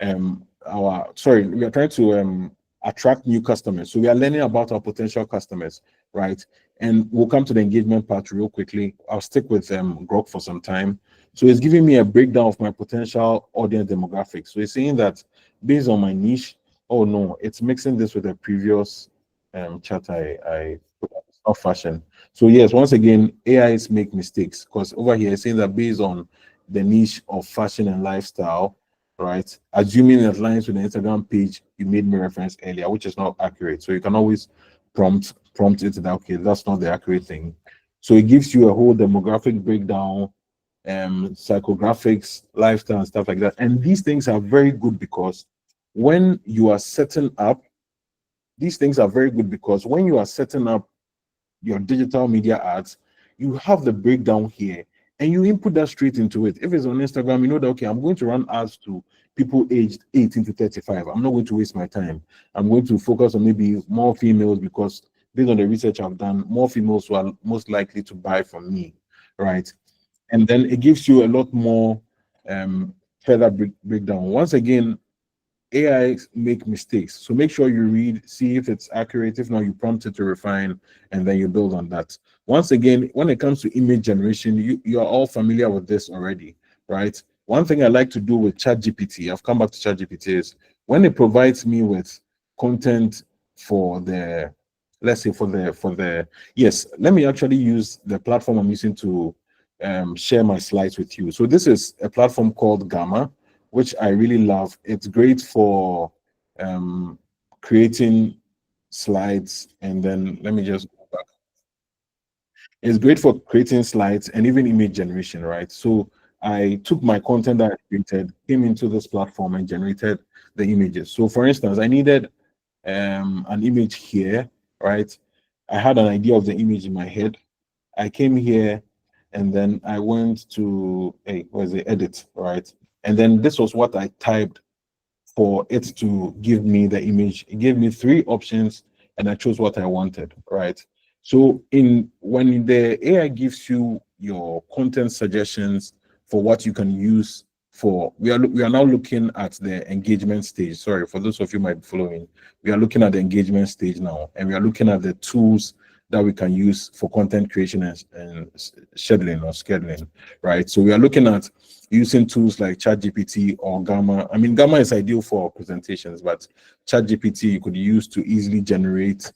we are trying to attract new customers. So we are learning about our potential customers, right? And we'll come to the engagement part real quickly. I'll stick with Grok for some time. So it's giving me a breakdown of my potential audience demographics. So it's saying that based on my niche, oh no, it's mixing this with the previous chat I put up. It's not fashion. So yes, once again, AIs make mistakes because over here it's saying that based on the niche of fashion and lifestyle, right? Assuming it aligns with the Instagram page you made me reference earlier, which is not accurate. So you can always prompt it that okay, that's not the accurate thing. So it gives you a whole demographic breakdown, psychographics, lifestyle, and stuff like that. And these things are very good because when you are setting up, these things are very good because when you are setting up your digital media ads, you have the breakdown here and you input that straight into it. If it's on Instagram, you know that, okay, I'm going to run ads to people aged 18 to 35. I'm not going to waste my time. I'm going to focus on maybe more females because based on the research I've done, more females who are most likely to buy from me, right? And then it gives you a lot more further breakdown. Once again, AI make mistakes. So make sure you read, see if it's accurate. If not, you prompt it to refine, and then you build on that. Once again, when it comes to image generation, you are all familiar with this already, right? One thing I like to do with ChatGPT, I've come back to ChatGPT, is when it provides me with content for the, let's say yes, let me actually use the platform I'm using to share my slides with you. So this is a platform called Gamma, which I really love. It's great for creating slides, and then let me just go back. It's great for creating slides and even image generation, right? So I took my content that I created, came into this platform and generated the images. So for instance, I needed an image here, right? I had an idea of the image in my head. I came here and then I went to was the edit, right? And then this was what I typed for it to give me the image. It gave me three options and I chose what I wanted, right? So when the AI gives you your content suggestions for what you can use for, we are now looking at the engagement stage. Sorry, for those of you might be following, we are looking at the engagement stage now, and we are looking at the tools that we can use for content creation and scheduling or scheduling, right? So we are looking at using tools like ChatGPT or Gamma. I mean, Gamma is ideal for presentations, but ChatGPT you could use to easily generate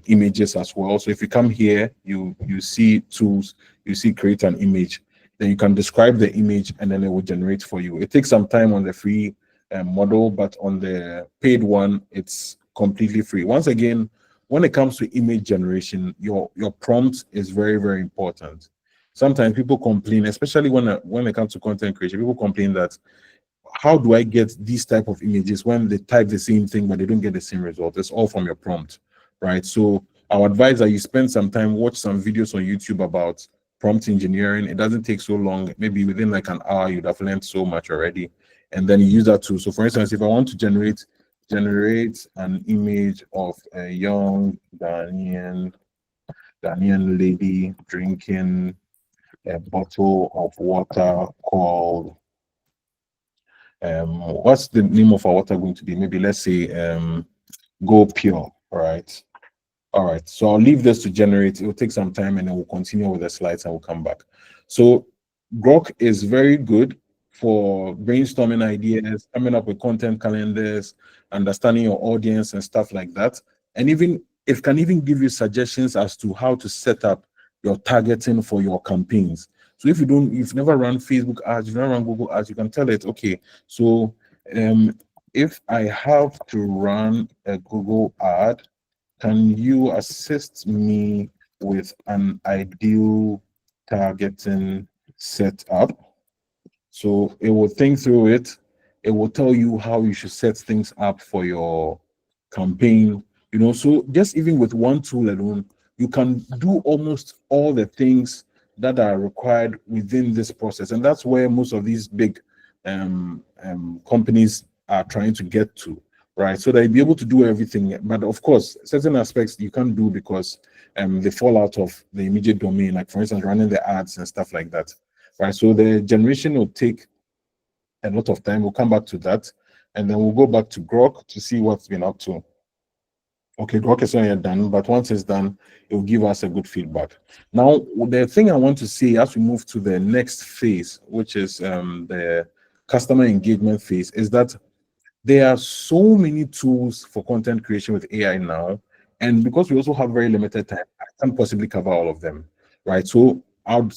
images as well. So if you come here, you see tools, you see create an image, then you can describe the image and then it will generate for you. It takes some time on the free model, but on the paid one, it's completely free. Once again, when it comes to image generation, your prompt is very, very important. Sometimes people complain, especially when it comes to content creation, people complain that how do I get these type of images when they type the same thing but they don't get the same result? It's all from your prompt, right? So our advice that you spend some time, watch some videos on YouTube about prompt engineering. It doesn't take so long. Maybe within like an hour, you'd have learned so much already. And then you use that tool. So for instance, if I want to generate an image of a young Ghanaian lady drinking a bottle of water called what's the name of our water going to be? Maybe let's say Go Pure. All right, so I'll leave this to generate. It will take some time and then we'll continue with the slides and we'll come back. So Grok is very good for brainstorming ideas, coming up with content calendars, understanding your audience and stuff like that. And even it can even give you suggestions as to how to set up your targeting for your campaigns. So if you've never run Facebook ads, you've never run Google ads, you can tell it, okay, so if I have to run a Google ad, can you assist me with an ideal targeting setup? So it will think through it. It will tell you how you should set things up for your campaign. So just even with one tool alone, you can do almost all the things that are required within this process. And that's where most of these big companies are trying to get to, right? So they'll be able to do everything. But of course, certain aspects you can't do because they fall out of the immediate domain, like for instance, running the ads and stuff like that, right? So the generation will take a lot of time. We'll come back to that. And then we'll go back to Grok to see what's been up to. Okay, Grok is not yet done, but once it's done, it will give us a good feedback. Now, the thing I want to say as we move to the next phase, which is the customer engagement phase, is that there are so many tools for content creation with AI now. And because we also have very limited time, I can't possibly cover all of them, right? So I'll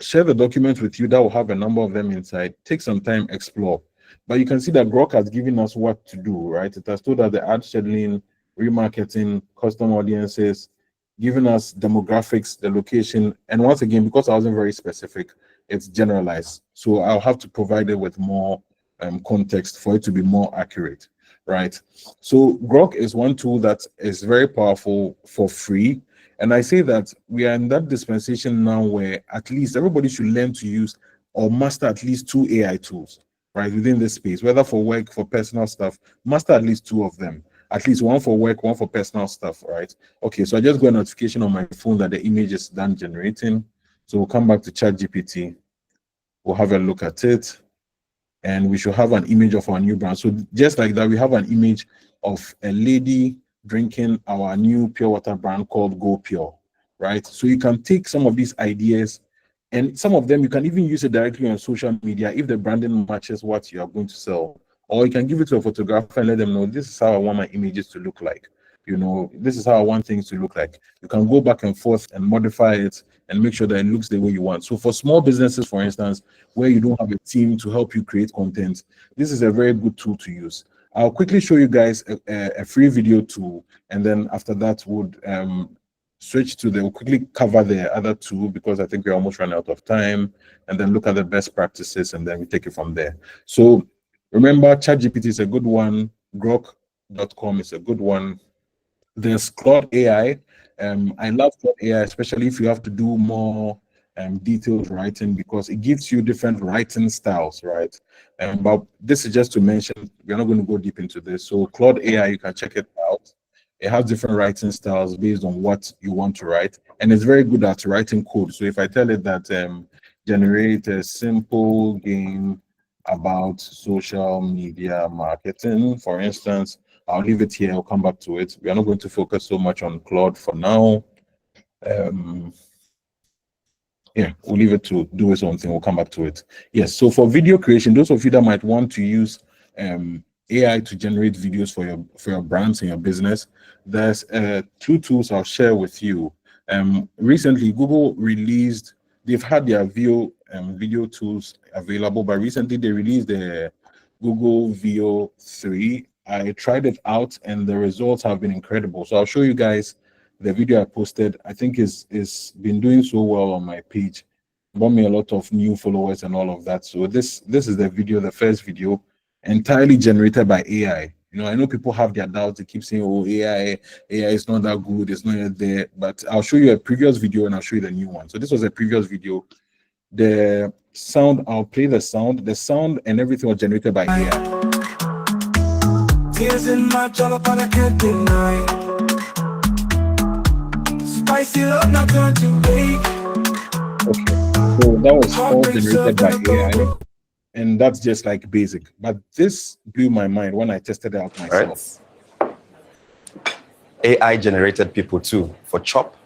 share the document with you that will have a number of them inside. Take some time, explore. But you can see that Grok has given us what to do, right? It has told us the ad scheduling, remarketing, custom audiences, giving us demographics, the location. And once again, because I wasn't very specific, it's generalized. So I'll have to provide it with more context for it to be more accurate, right? So Grok is one tool that is very powerful for free. And I say that we are in that dispensation now where at least everybody should learn to use or master at least 2 AI tools, right, within this space, whether for work, for personal stuff, master at least 2 of them, at least one for work, one for personal stuff, right? Okay, so I just got a notification on my phone that the image is done generating. So we'll come back to ChatGPT. We'll have a look at it. And we should have an image of our new brand. So just like that, we have an image of a lady drinking our new pure water brand called Go Pure, right? So you can take some of these ideas and some of them you can even use it directly on social media if the branding matches what you are going to sell. Or you can give it to a photographer and let them know this is how I want my images to look like. This is how I want things to look like. You can go back and forth and modify it and make sure that it looks the way you want. So for small businesses, for instance, where you don't have a team to help you create content, this is a very good tool to use. I'll quickly show you guys a free video tool, and then after that would we'll quickly cover the other two because I think we're almost running out of time, and then look at the best practices, and then we take it from there. So remember, ChatGPT is a good one. Grok.com is a good one. There's Claude AI. I love Claude AI, especially if you have to do more detailed writing because it gives you different writing styles, right? But this is just to mention, we're not going to go deep into this. So Claude AI, you can check it out. It has different writing styles based on what you want to write, and it's very good at writing code. So if I tell it that generate a simple game about social media marketing, for instance, I'll leave it here. I'll come back to it. We are not going to focus so much on Claude for now. We'll leave it to do its own thing. We'll come back to it. Yes, so for video creation, those of you that might want to use AI to generate videos for your brands and your business, there's 2 tools I'll share with you. Recently, Google released, they've had their video tools available, but recently they released the Google Veo 3 I tried it out and the results have been incredible. So I'll show you guys the video I posted. I think is been doing so well on my page. Brought me a lot of new followers and all of that. So this is the video, the first video, entirely generated by AI. You know, I know people have their doubts. They keep saying, "Oh, AI is not that good. It's not yet there." But I'll show you a previous video and I'll show you the new one. So this was a previous video. The sound, I'll play the sound. The sound and everything was generated by AI. Tears in my jar, but I can't deny. Spicy love, not turn to bake. Okay, so that was all generated by AI, and that's just like basic. But this blew my mind when I tested it out myself. Right. AI generated people too for Chop.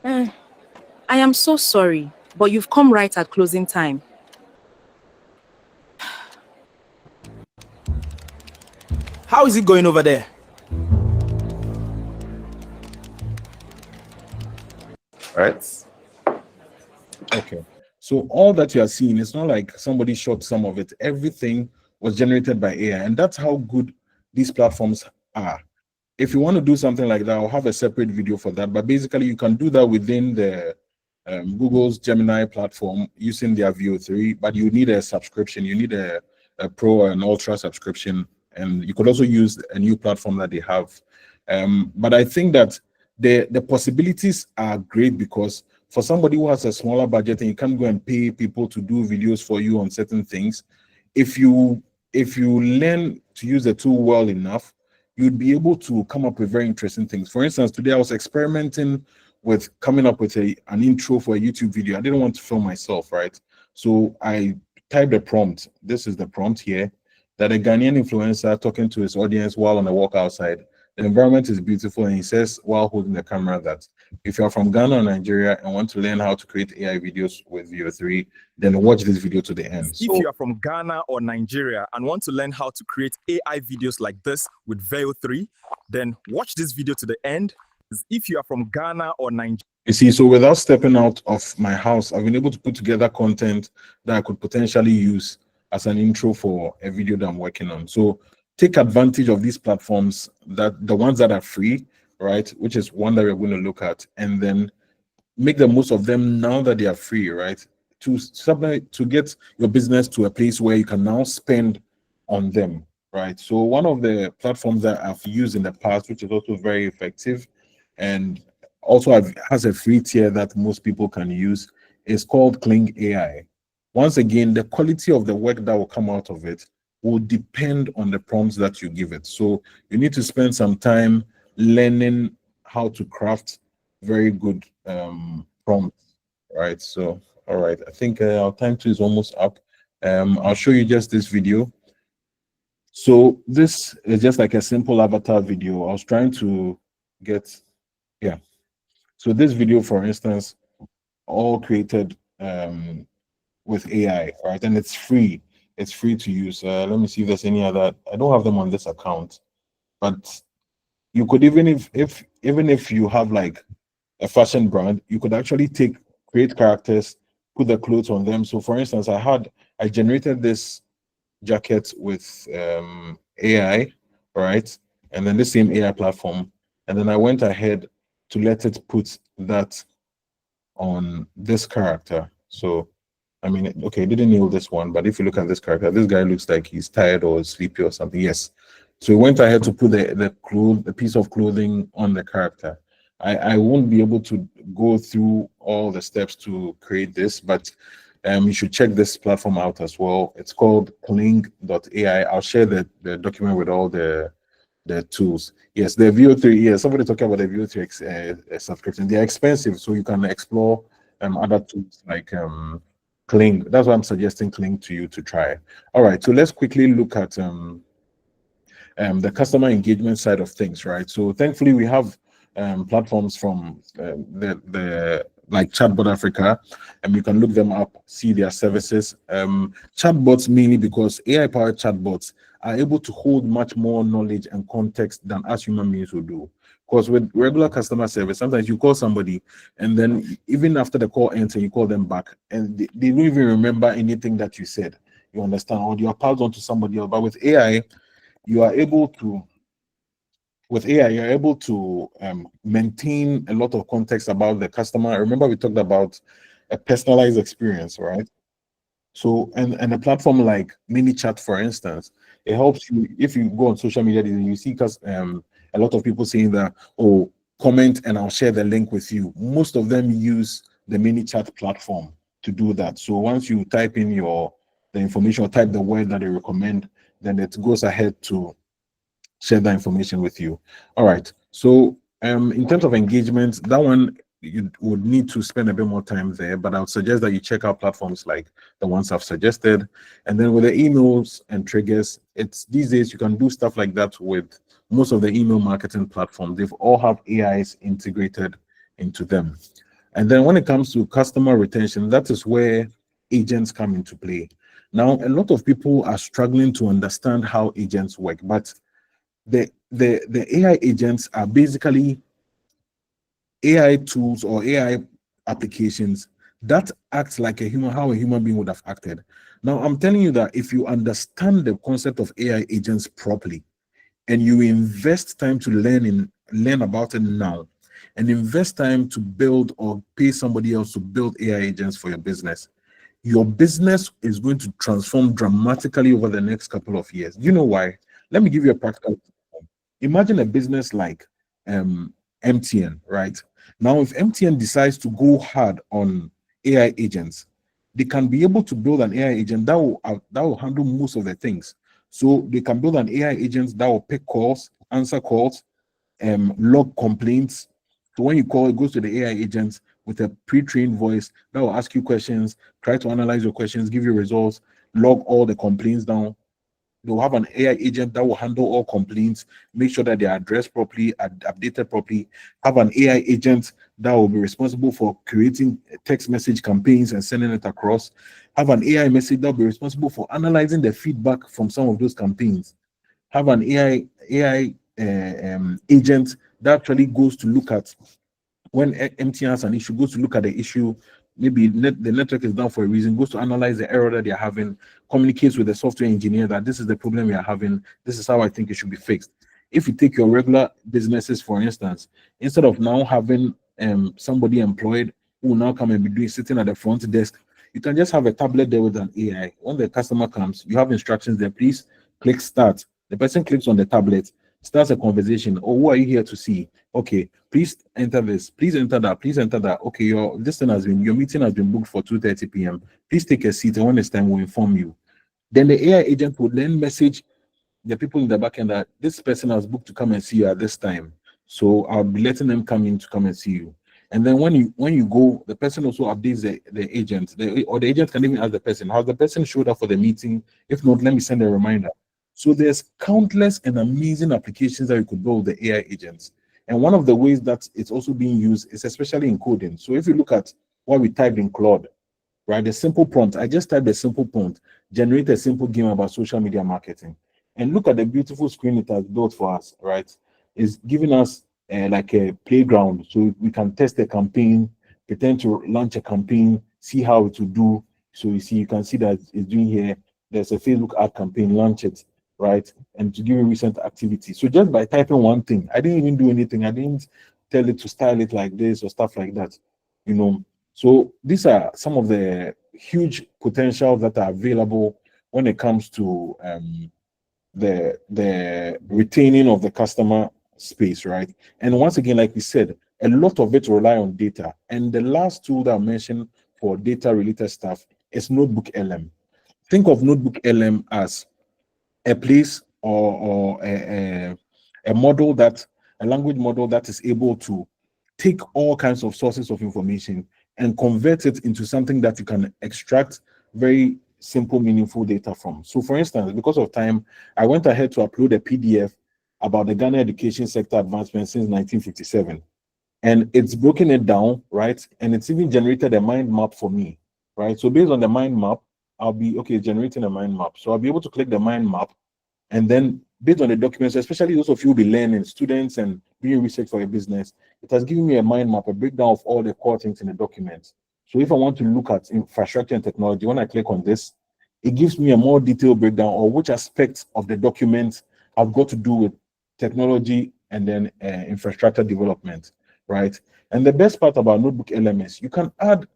I am so sorry, but you've come right at closing time. How is it going over there? Right. Okay, so all that you are seeing, it's not like somebody shot some of it. Everything was generated by AI, and that's how good these platforms are. If you want to do something like that, I'll have a separate video for that. But basically, you can do that within the Google's Gemini platform using their VO3, but you need a subscription. You need a Pro or an Ultra subscription, and you could also use a new platform that they have. But I think that the possibilities are great, because for somebody who has a smaller budget and you can't go and pay people to do videos for you on certain things, if you learn to use the tool well enough, you'd be able to come up with very interesting things. For instance, today I was experimenting with coming up with an intro for a YouTube video. I didn't want to film myself, right? So I typed a prompt. This is the prompt here, that a Ghanaian influencer talking to his audience while on a walk outside. The environment is beautiful, and he says while holding the camera that if you're from Ghana or Nigeria and want to learn how to create AI videos with VO3, then watch this video to the end. If you are from Ghana or Nigeria and want to learn how to create AI videos like this with VO3, then watch this video to the end. If you are from Ghana or Nigeria. You see, so without stepping out of my house, I've been able to put together content that I could potentially use as an intro for a video that I'm working on. So take advantage of these platforms, that the ones that are free, right, which is one that we're going to look at, and then make the most of them now that they are free, right, to get your business to a place where you can now spend on them, right? So one of the platforms that I've used in the past, which is also very effective and also has a free tier that most people can use, is called Kling AI. Once again, the quality of the work that will come out of it will depend on the prompts that you give it. So you need to spend some time learning how to craft very good prompts, right? So, all right, I think our time too is almost up. I'll show you just this video. So this is just like a simple avatar video. I was trying to get, yeah. So this video, for instance, all created with AI, right? And it's free. It's free to use. Let me see if there's any other. I don't have them on this account, but you could, even if you have like a fashion brand, you could actually create characters, put the clothes on them. So for instance, I generated this jacket with AI, right? And then the same AI platform, and then I went ahead to let it put that on this character. So I mean, okay, it didn't nail this one, but if you look at this character, this guy looks like he's tired or sleepy or something. Yes. So we went ahead to put the piece of clothing on the character. I won't be able to go through all the steps to create this, but you should check this platform out as well. It's called Kling.ai. I'll share the document with all the tools. Yes, the VO3, yeah, somebody talking about the VO3 subscription. They're expensive, so you can explore other tools like Kling. That's why I'm suggesting Kling to you to try. All right, so let's quickly look at the customer engagement side of things, right? So thankfully we have platforms from the like Chatbot Africa, and you can look them up, see their services. Chatbots mainly because AI-powered chatbots are able to hold much more knowledge and context than us human beings will do. Because with regular customer service, sometimes you call somebody and then even after the call ends and you call them back and they don't even remember anything that you said. You understand? Or you are passed on to somebody else. But with AI, you are able to, with AI, you're able to maintain a lot of context about the customer. Remember, we talked about a personalized experience, right? So, and a platform like MiniChat, for instance, it helps you if you go on social media, you see because a lot of people saying that, oh, comment and I'll share the link with you. Most of them use the MiniChat platform to do that. So once you type in the information or type the word that they recommend, then it goes ahead to share that information with you. All right. So in terms of engagement, that one you would need to spend a bit more time there, but I would suggest that you check out platforms like the ones I've suggested. And then with the emails and triggers, it's these days you can do stuff like that with most of the email marketing platforms. They've all have AIs integrated into them. And then when it comes to customer retention, that is where agents come into play. Now, a lot of people are struggling to understand how agents work, but the AI agents are basically AI tools or AI applications that act like a human, how a human being would have acted. Now, I'm telling you that if you understand the concept of AI agents properly and you invest time to learn about it now and invest time to build or pay somebody else to build AI agents for your business is going to transform dramatically over the next couple of years. Do you know why? Let me give you a practical. Imagine a business like MTN, right? Now, if MTN decides to go hard on AI agents, they can be able to build an AI agent that will handle most of the things. So they can build an AI agent that will pick calls, answer calls, log complaints. So when you call, it goes to the AI agent with a pre-trained voice that will ask you questions, try to analyze your questions, give you results, log all the complaints down. They'll have an AI agent that will handle all complaints, make sure that they are addressed properly, updated properly. Have an AI agent that will be responsible for creating text message campaigns and sending it across. Have an AI message that will be responsible for analyzing the feedback from some of those campaigns. Have an AI agent that actually goes to look at when MTN has an issue, goes to look at the issue. Maybe the network is down for a reason, goes to analyze the error that they're having, communicates with the software engineer that this is the problem we are having, this is how I think it should be fixed. If you take your regular businesses, for instance, instead of now having somebody employed who will now come and be sitting at the front desk, you can just have a tablet there with an AI. When the customer comes, you have instructions there. Please click start. The person clicks on the tablet, starts a conversation. Oh, who are you here to see? Okay, please enter this. Please enter that. Please enter that. Okay, your meeting has been booked for 2:30 p.m. Please take a seat, and when it's time, we'll inform you. Then the AI agent will then message the people in the back end that this person has booked to come and see you at this time. So I'll be letting them come in to come and see you. And then when you go, the person also updates the agent, or the agent can even ask the person, has the person showed up for the meeting? If not, let me send a reminder. So there's countless and amazing applications that you could build the AI agents. And one of the ways that it's also being used is especially in coding. So if you look at what we typed in Claude, right, the simple prompt, I just typed a simple prompt, generate a simple game about social media marketing. And look at the beautiful screen it has built for us, right? It's giving us like a playground so we can test a campaign, pretend to launch a campaign, see how it will do. So you can see that it's doing here. There's a Facebook ad campaign, launch it, right? And to give you recent activity. So just by typing one thing, I didn't even do anything. I didn't tell it to style it like this or stuff like that, you know. So these are some of the huge potentials that are available when it comes to the retaining of the customer space, right? And once again, like we said, a lot of it rely on data. And the last tool that I mentioned for data related stuff is Notebook LM. Think of Notebook LM as a place or a model a language model that is able to take all kinds of sources of information and convert it into something that you can extract very simple, meaningful data from. So for instance, because of time, I went ahead to upload a PDF about the Ghana education sector advancement since 1957. And it's broken it down, right? And it's even generated a mind map for me, right? So based on the mind map, I'll be, okay, generating a mind map. So I'll be able to click the mind map, and then based on the documents, especially those of you who will be learning, students and doing research for a business, it has given me a mind map, a breakdown of all the core things in the document. So if I want to look at infrastructure and technology, when I click on this, it gives me a more detailed breakdown of which aspects of the document have got to do with technology and then infrastructure development, right? And the best part about Notebook LMS, you can add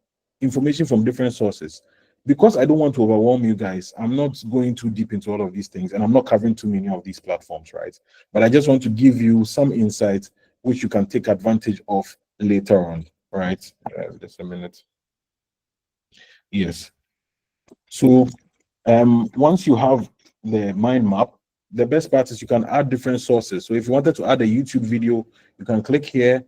information from different sources. Because I don't want to overwhelm you guys, I'm not going too deep into all of these things, and I'm not covering too many of these platforms, right? But I just want to give you some insights which you can take advantage of later on, right? Just a minute. Yes. So once you have the mind map, the best part is you can add different sources. So if you wanted to add a YouTube video, you can click here,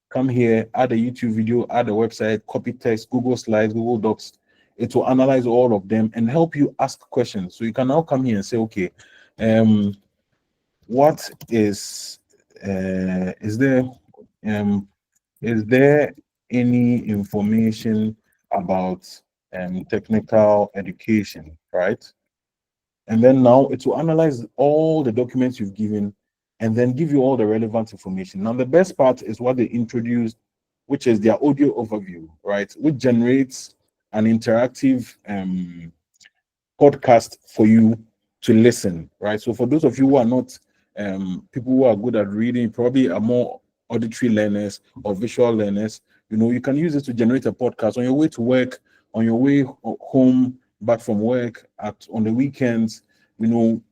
come here, add a YouTube video, add a website, copy text, Google Slides, Google Docs. It will analyze all of them and help you ask questions. So you can now come here and say, okay, what is there any information about technical education, right? And then now it will analyze all the documents you've given and then give you all the relevant information. Now, the best part is what they introduced, which is their audio overview, right? Which generates an interactive podcast for you to listen, right? So for those of you who are not people who are good at reading, probably are more auditory learners or visual learners, you can use it to generate a podcast on your way to work, on your way home, back from work, on the weekends,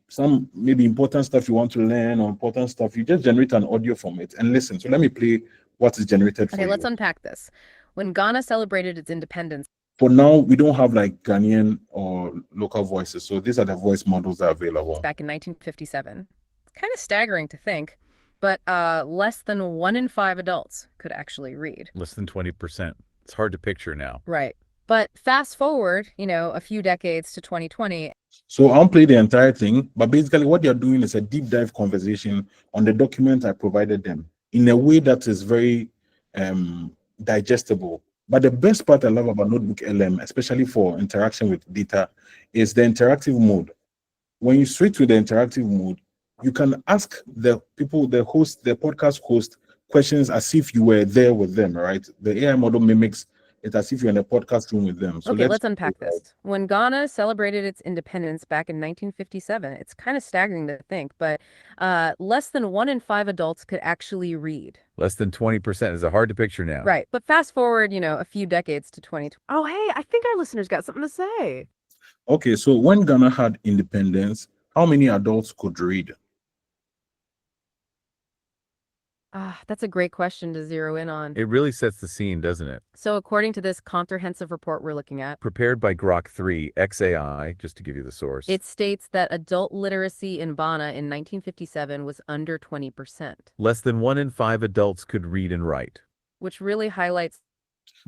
some maybe important stuff you want to learn or important stuff, you just generate an audio from it and listen. So let me play what is generated for you. Okay, let's unpack this. When Ghana celebrated its independence. For now, we don't have like Ghanaian or local voices. So these are the voice models that are available. Back in 1957. Kind of staggering to think, but less than 1 in 5 adults could actually read. Less than 20%. It's hard to picture now. Right. But fast forward, a few decades to 2020. So I'll play the entire thing, but basically what they're doing is a deep dive conversation on the document I provided them in a way that is very digestible. But the best part I love about Notebook LM, especially for interaction with data, is the interactive mode. When you switch to the interactive mode, you can ask the people, the podcast host, questions as if you were there with them, right? The AI model mimics it as if you're in a podcast room with them. So okay, let's unpack this. When Ghana celebrated its independence back in 1957, it's kind of staggering to think, but less than 1 in 5 adults could actually read. Less than 20% is hard to picture now. Right. But fast forward, a few decades to 2020. Oh, hey, I think our listeners got something to say. Okay, so when Ghana had independence, how many adults could read? That's a great question to zero in on. It really sets the scene, doesn't it? So according to this comprehensive report we're looking at, prepared by Grok 3 XAI, just to give you the source, it states that adult literacy in Ghana in 1957 was under 20%. Less than 1 in 5 adults could read and write. Which really highlights.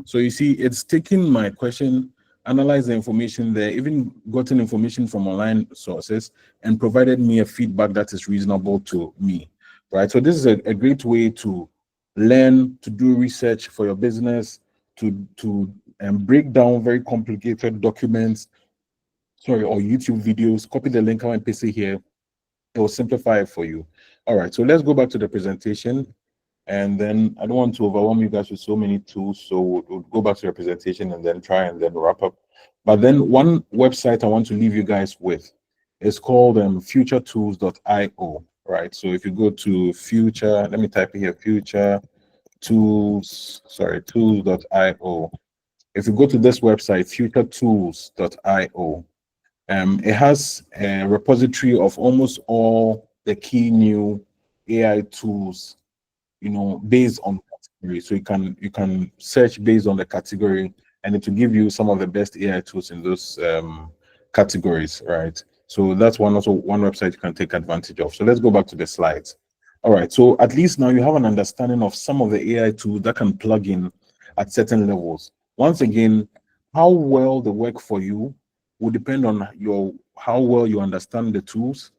So you see, it's taking my question, analyzed the information there, even gotten information from online sources, and provided me a feedback that is reasonable to me. Right, so this is a great way to learn, to do research for your business, to break down very complicated documents, or YouTube videos. Copy the link and paste it here. It will simplify it for you. All right, so let's go back to the presentation, and then I don't want to overwhelm you guys with so many tools, so we'll go back to the presentation and then try and then wrap up. But then one website I want to leave you guys with is called futuretools.io. Right, so if you go to future, let me type it here, tools.io. If you go to this website, futuretools.io, it has a repository of almost all the key new AI tools, based on category. So you can search based on the category, and it will give you some of the best AI tools in those categories, right? So that's one website you can take advantage of. So let's go back to the slides. All right, so at least now you have an understanding of some of the AI tools that can plug in at certain levels. Once again, how well they work for you will depend on how well you understand the tools,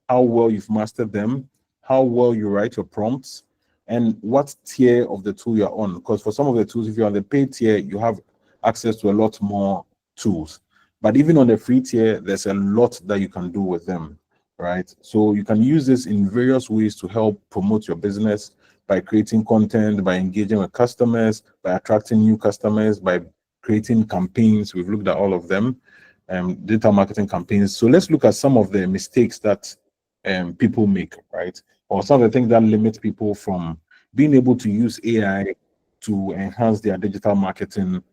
how well you've mastered them, how well you write your prompts, and what tier of the tool you're on. Because for some of the tools, if you're on the paid tier, you have access to a lot more tools. But even on the free tier, there's a lot that you can do with them, right? So you can use this in various ways to help promote your business by creating content, by engaging with customers, by attracting new customers, by creating campaigns. We've looked at all of them, digital marketing campaigns. So let's look at some of the mistakes that people make, right? Or some of the things that limit people from being able to use AI to enhance their digital marketing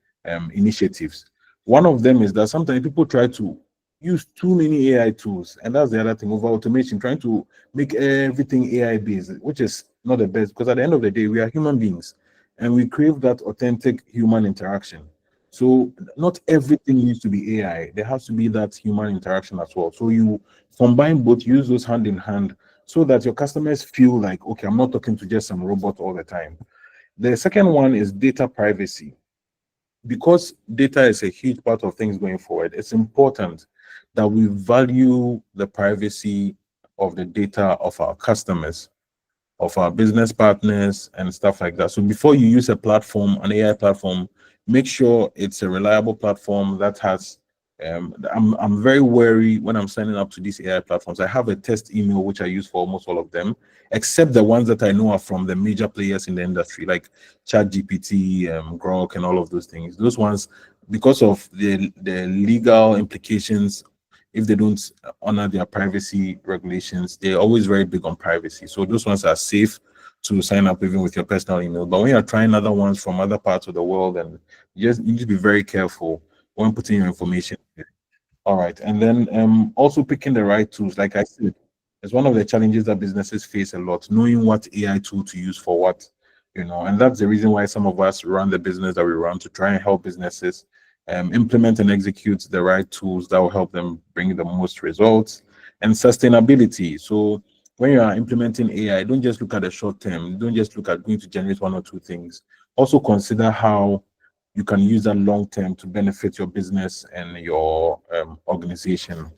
initiatives. One of them is that sometimes people try to use too many AI tools, and that's the other thing, over automation, trying to make everything AI based, which is not the best, because at the end of the day, we are human beings and we crave that authentic human interaction. So not everything needs to be AI. There has to be that human interaction as well. So you combine both, use those hand in hand, so that your customers feel like, okay, I'm not talking to just some robot all the time. The second one is data privacy. Because data is a huge part of things going forward, it's important that we value the privacy of the data of our customers, of our business partners, and stuff like that. So before you use a platform, an AI platform, make sure it's a reliable platform that has I'm very wary when I'm signing up to these AI platforms. I have a test email which I use for almost all of them, except the ones that I know are from the major players in the industry, like ChatGPT, Grok, and all of those things. Those ones, because of the legal implications, if they don't honor their privacy regulations, they're always very big on privacy. So those ones are safe to sign up even with your personal email. But when you're trying other ones from other parts of the world, and you need to be very careful when putting your information. All right. And then also picking the right tools, like I said, is one of the challenges that businesses face a lot, knowing what AI tool to use for what, and that's the reason why some of us run the business that we run, to try and help businesses implement and execute the right tools that will help them bring the most results. And sustainability. So when you are implementing AI, don't just look at the short term, don't just look at going to generate one or two things. Also consider how you can use that long term to benefit your business and your organization.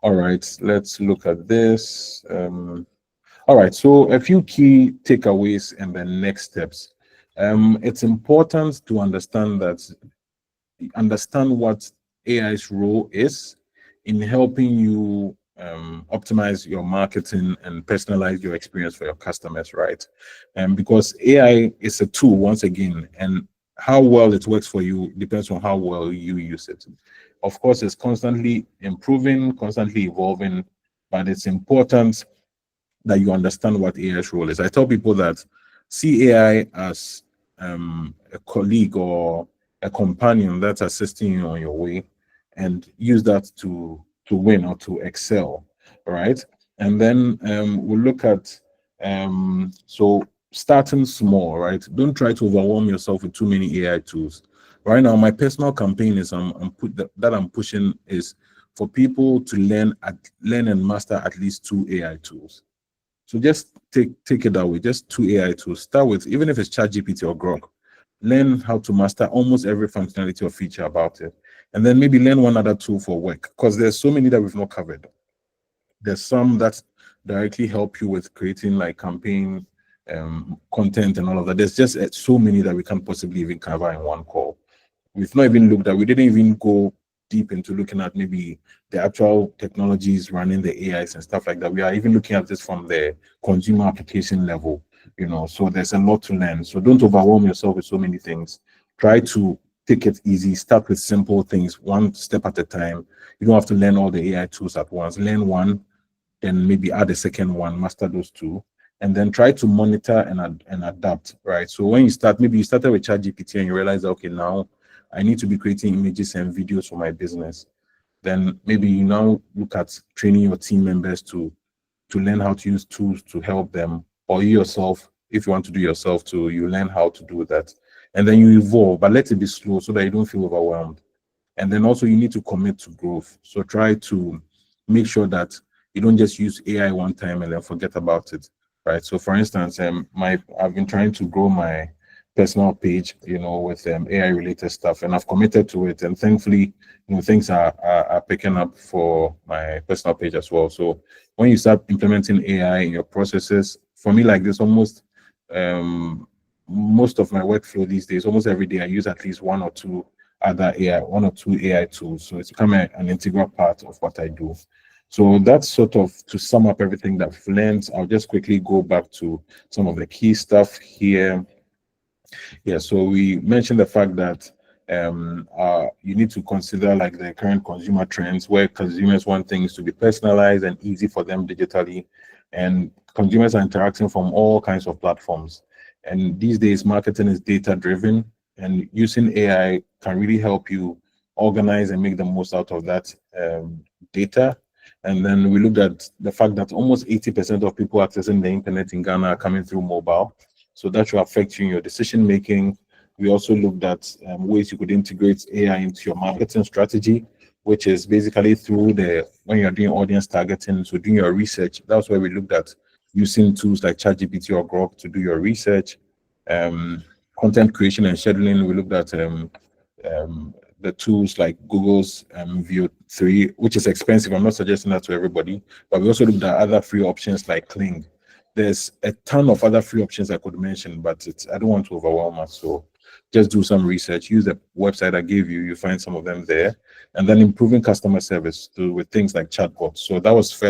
All right, let's look at this. All right, so a few key takeaways and the next steps. It's important to understand what AI's role is in helping you optimize your marketing and personalize your experience for your customers, right? Because AI is a tool, once again, and how well it works for you depends on how well you use it. Of course, it's constantly improving, constantly evolving, but it's important that you understand what AI's role is. I tell people that see AI as a colleague or a companion that's assisting you on your way, and use that to win or to excel, right? And then we'll look at so starting small, right? Don't try to overwhelm yourself with too many AI tools. Right now, my personal campaign is that I'm pushing is for people to learn and master at least 2 AI tools. So just take it that way. Just 2 AI tools. Start with, even if it's ChatGPT or Grok, learn how to master almost every functionality or feature about it, and then maybe learn one other tool for work, because there's so many that we've not covered. There's some that directly help you with creating like campaign content and all of that. There's just so many that we can't possibly even cover in one call. We've not even looked at, we didn't even go deep into looking at maybe the actual technologies running the AIs and stuff like that. We are even looking at this from the consumer application level, so there's a lot to learn. So don't overwhelm yourself with so many things. Try to take it easy. Start with simple things, one step at a time. You don't have to learn all the AI tools at once. Learn one, then maybe add a second one, master those 2, and then try to monitor and adapt, right? So when you start, maybe you started with ChatGPT and you realize, okay, now I need to be creating images and videos for my business. Then maybe you now look at training your team members to learn how to use tools to help them, or you yourself, if you want to do yourself too, you learn how to do that. And then you evolve, but let it be slow so that you don't feel overwhelmed. And then also you need to commit to growth. So try to make sure that you don't just use AI one time and then forget about it, right? So for instance, I've been trying to grow my personal page, with AI related stuff, and I've committed to it. And thankfully, things are picking up for my personal page as well. So when you start implementing AI in your processes, for me, like this, almost most of my workflow these days, almost every day, I use at least one or two AI tools. So it's become an integral part of what I do. So that's sort of to sum up everything that I've learned. I'll just quickly go back to some of the key stuff here. Yeah, so we mentioned the fact that You need to consider like the current consumer trends where consumers want things to be personalized and easy for them digitally, and consumers are interacting from all kinds of platforms. And these days, marketing is data driven, and using AI can really help you organize and make the most out of that data. And then we looked at the fact that almost 80% of people accessing the internet in Ghana are coming through mobile. So that should affect you in your decision making. We also looked at ways you could integrate AI into your marketing strategy, which is basically through when you're doing audience targeting, so doing your research. That's where we looked at using tools like ChatGPT or Grok to do your research. Content creation and scheduling, we looked at the tools like Google's VO3, which is expensive. I'm not suggesting that to everybody, but we also looked at other free options like Kling. There's a ton of other free options I could mention, but I don't want to overwhelm us. So just do some research, use the website I gave you, you find some of them there, and then improving customer service with things like chatbots. So that was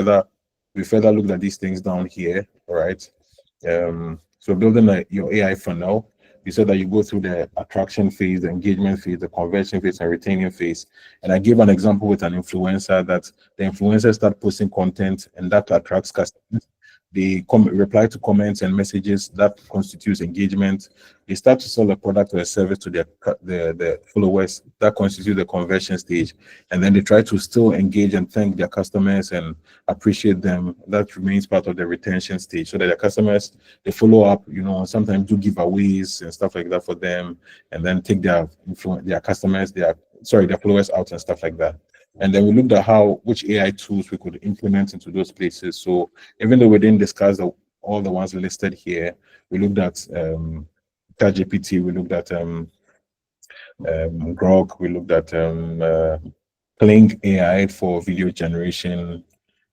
we further looked at these things down here, all right? So building your AI funnel, you said that you go through the attraction phase, the engagement phase, the conversion phase, and retaining phase. And I gave an example with an influencer that the influencer start posting content and that attracts customers. They reply to comments and messages, that constitutes engagement. They start to sell a product or a service to their followers, that constitutes the conversion stage. And then they try to still engage and thank their customers and appreciate them. That remains part of the retention stage, so that their customers, they follow up, sometimes do giveaways and stuff like that for them, and then take their customers, their followers out and stuff like that. And then we looked at which AI tools we could implement into those places. So even though we didn't discuss all the ones listed here, we looked at ChatGPT, we looked at Grok, we looked at Kling AI for video generation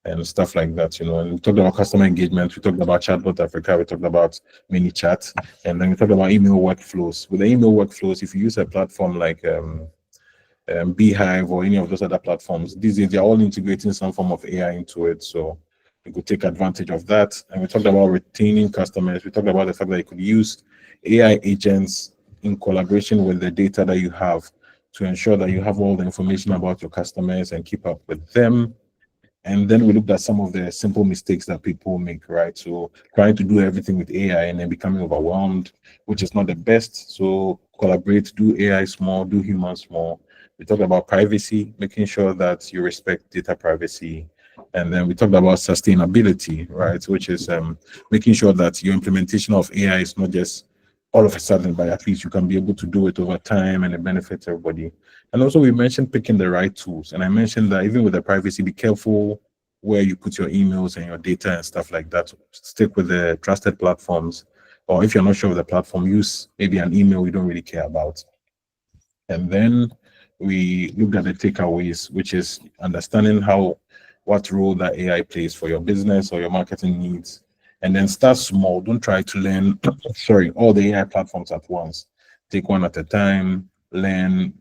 and stuff like that, and we talked about customer engagement, we talked about Chatbot Africa, we talked about MiniChat, and then we talked about email workflows. With the email workflows, if you use a platform like Beehive or any of those other platforms, these days they're all integrating some form of AI into it, so you could take advantage of that. And we talked about retaining customers. We talked about the fact that you could use AI agents in collaboration with the data that you have to ensure that you have all the information about your customers and keep up with them. And then we looked at some of the simple mistakes that people make, right? So trying to do everything with AI and then becoming overwhelmed, which is not the best. So collaborate, do AI small, do human small. We talked about privacy, making sure that you respect data privacy. And then we talked about sustainability, right? Which is making sure that your implementation of AI is not just all of a sudden, but at least you can be able to do it over time and it benefits everybody. And also we mentioned picking the right tools. And I mentioned that even with the privacy, be careful where you put your emails and your data and stuff like that. Stick with the trusted platforms. Or if you're not sure of the platform, use maybe an email you don't really care about. And then we looked at the takeaways, which is understanding what role that AI plays for your business or your marketing needs. And then start small. Don't try to learn, all the AI platforms at once. Take one at a time, learn,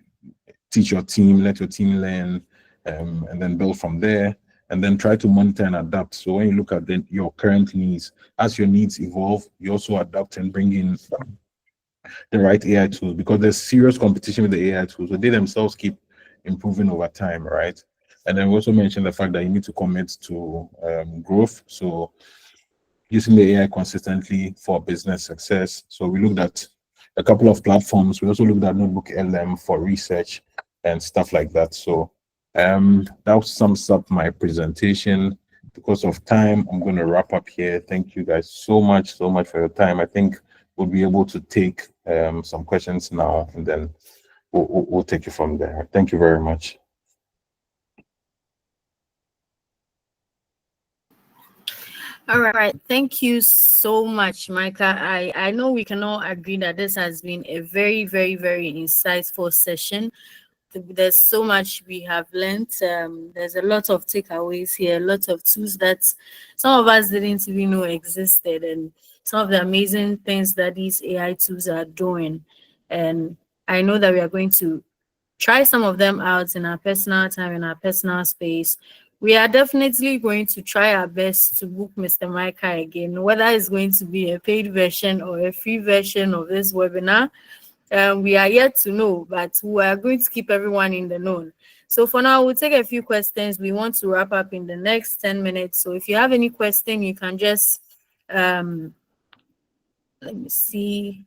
teach your team, let your team learn, and then build from there. And then try to monitor and adapt. So when you look at your current needs, as your needs evolve, you also adapt and bring in the right AI tools, because there's serious competition with the AI tools. So they themselves keep improving over time, right? And then we also mentioned the fact that you need to commit to growth. So using the AI consistently for business success. So we looked at a couple of platforms. We also looked at Notebook LM for research and stuff like that. So that sums up my presentation. Because of time, I'm going to wrap up here. Thank you guys so much for your time. I think we'll be able to take some questions now, and then we'll take it from there. Thank you very much. All right. Thank you so much, Micah. I know we can all agree that this has been a very, very, very insightful session. There's so much we have learned. There's a lot of takeaways here, a lot of tools that some of us didn't even know existed, and some of the amazing things that these AI tools are doing. And I know that we are going to try some of them out in our personal time, in our personal space. We are definitely going to try our best to book Mr. Micah again, whether it's going to be a paid version or a free version of this webinar. We are yet to know, but we are going to keep everyone in the know. So for now, we'll take a few questions. We want to wrap up in the next 10 minutes. So if you have any question, you can just let me see.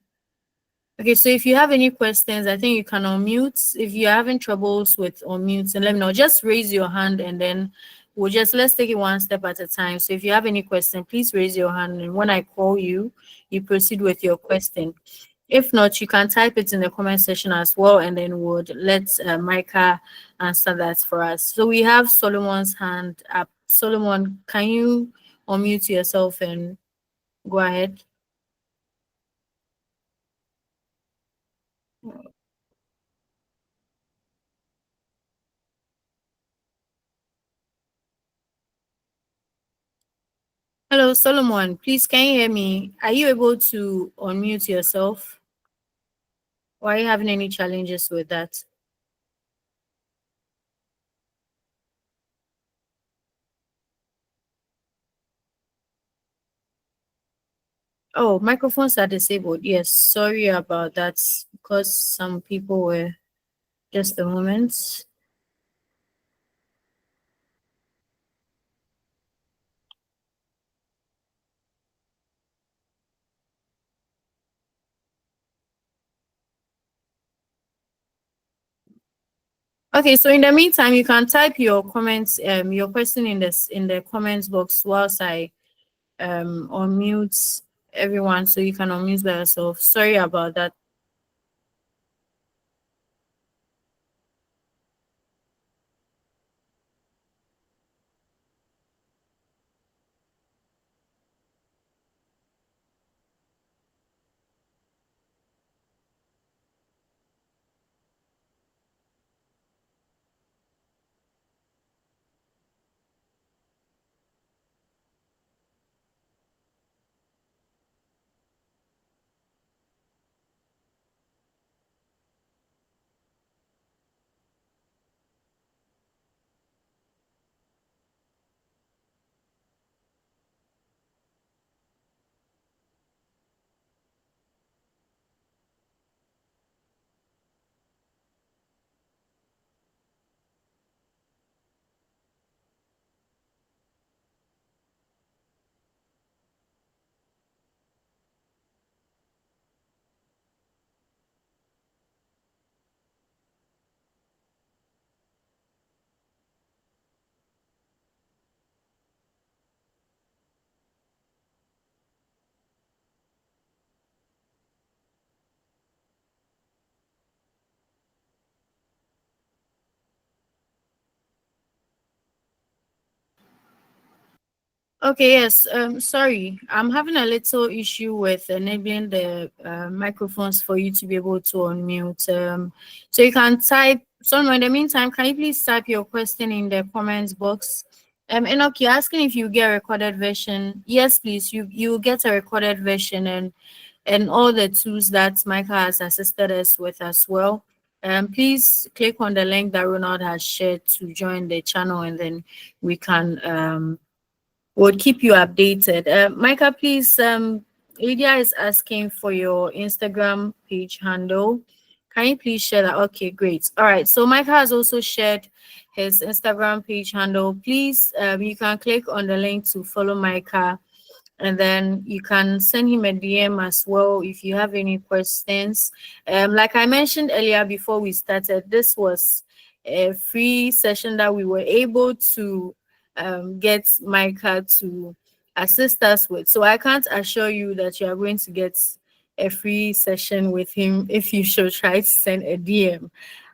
Okay, so if you have any questions, I think you can unmute. If you're having troubles with unmute, and let me know. Just raise your hand, and then let's take it one step at a time. So if you have any question, please raise your hand, and when I call you, you proceed with your question. If not, you can type it in the comment section as well, and then we'll let Micah answer that for us. So we have Solomon's hand up. Solomon, can you unmute yourself and go ahead? Hello, Solomon. Please, can you hear me? Are you able to unmute yourself? Or are you having any challenges with that? Oh, microphones are disabled. Yes, sorry about that because some people were just a moment. Okay, so in the meantime, you can type your comments, your question in the comments box whilst I unmute everyone, so you can unmute by yourself. Sorry about that. Okay, yes. Sorry, I'm having a little issue with enabling the microphones for you to be able to unmute. So you can type. So in the meantime, can you please type your question in the comments box? Enoch, you're asking if you get a recorded version. Yes, please. You will get a recorded version and all the tools that Micah has assisted us with as well. Please click on the link that Ronald has shared to join the channel, and then we can we'll keep you updated. Micah, please, Lydia is asking for your Instagram page handle. Can you please share that? Okay, great. All right. So Micah has also shared his Instagram page handle. Please, you can click on the link to follow Micah, and then you can send him a DM as well if you have any questions. Like I mentioned earlier before we started, this was a free session that we were able to get Micah to assist us with. So I can't assure you that you are going to get a free session with him if you should try to send a DM.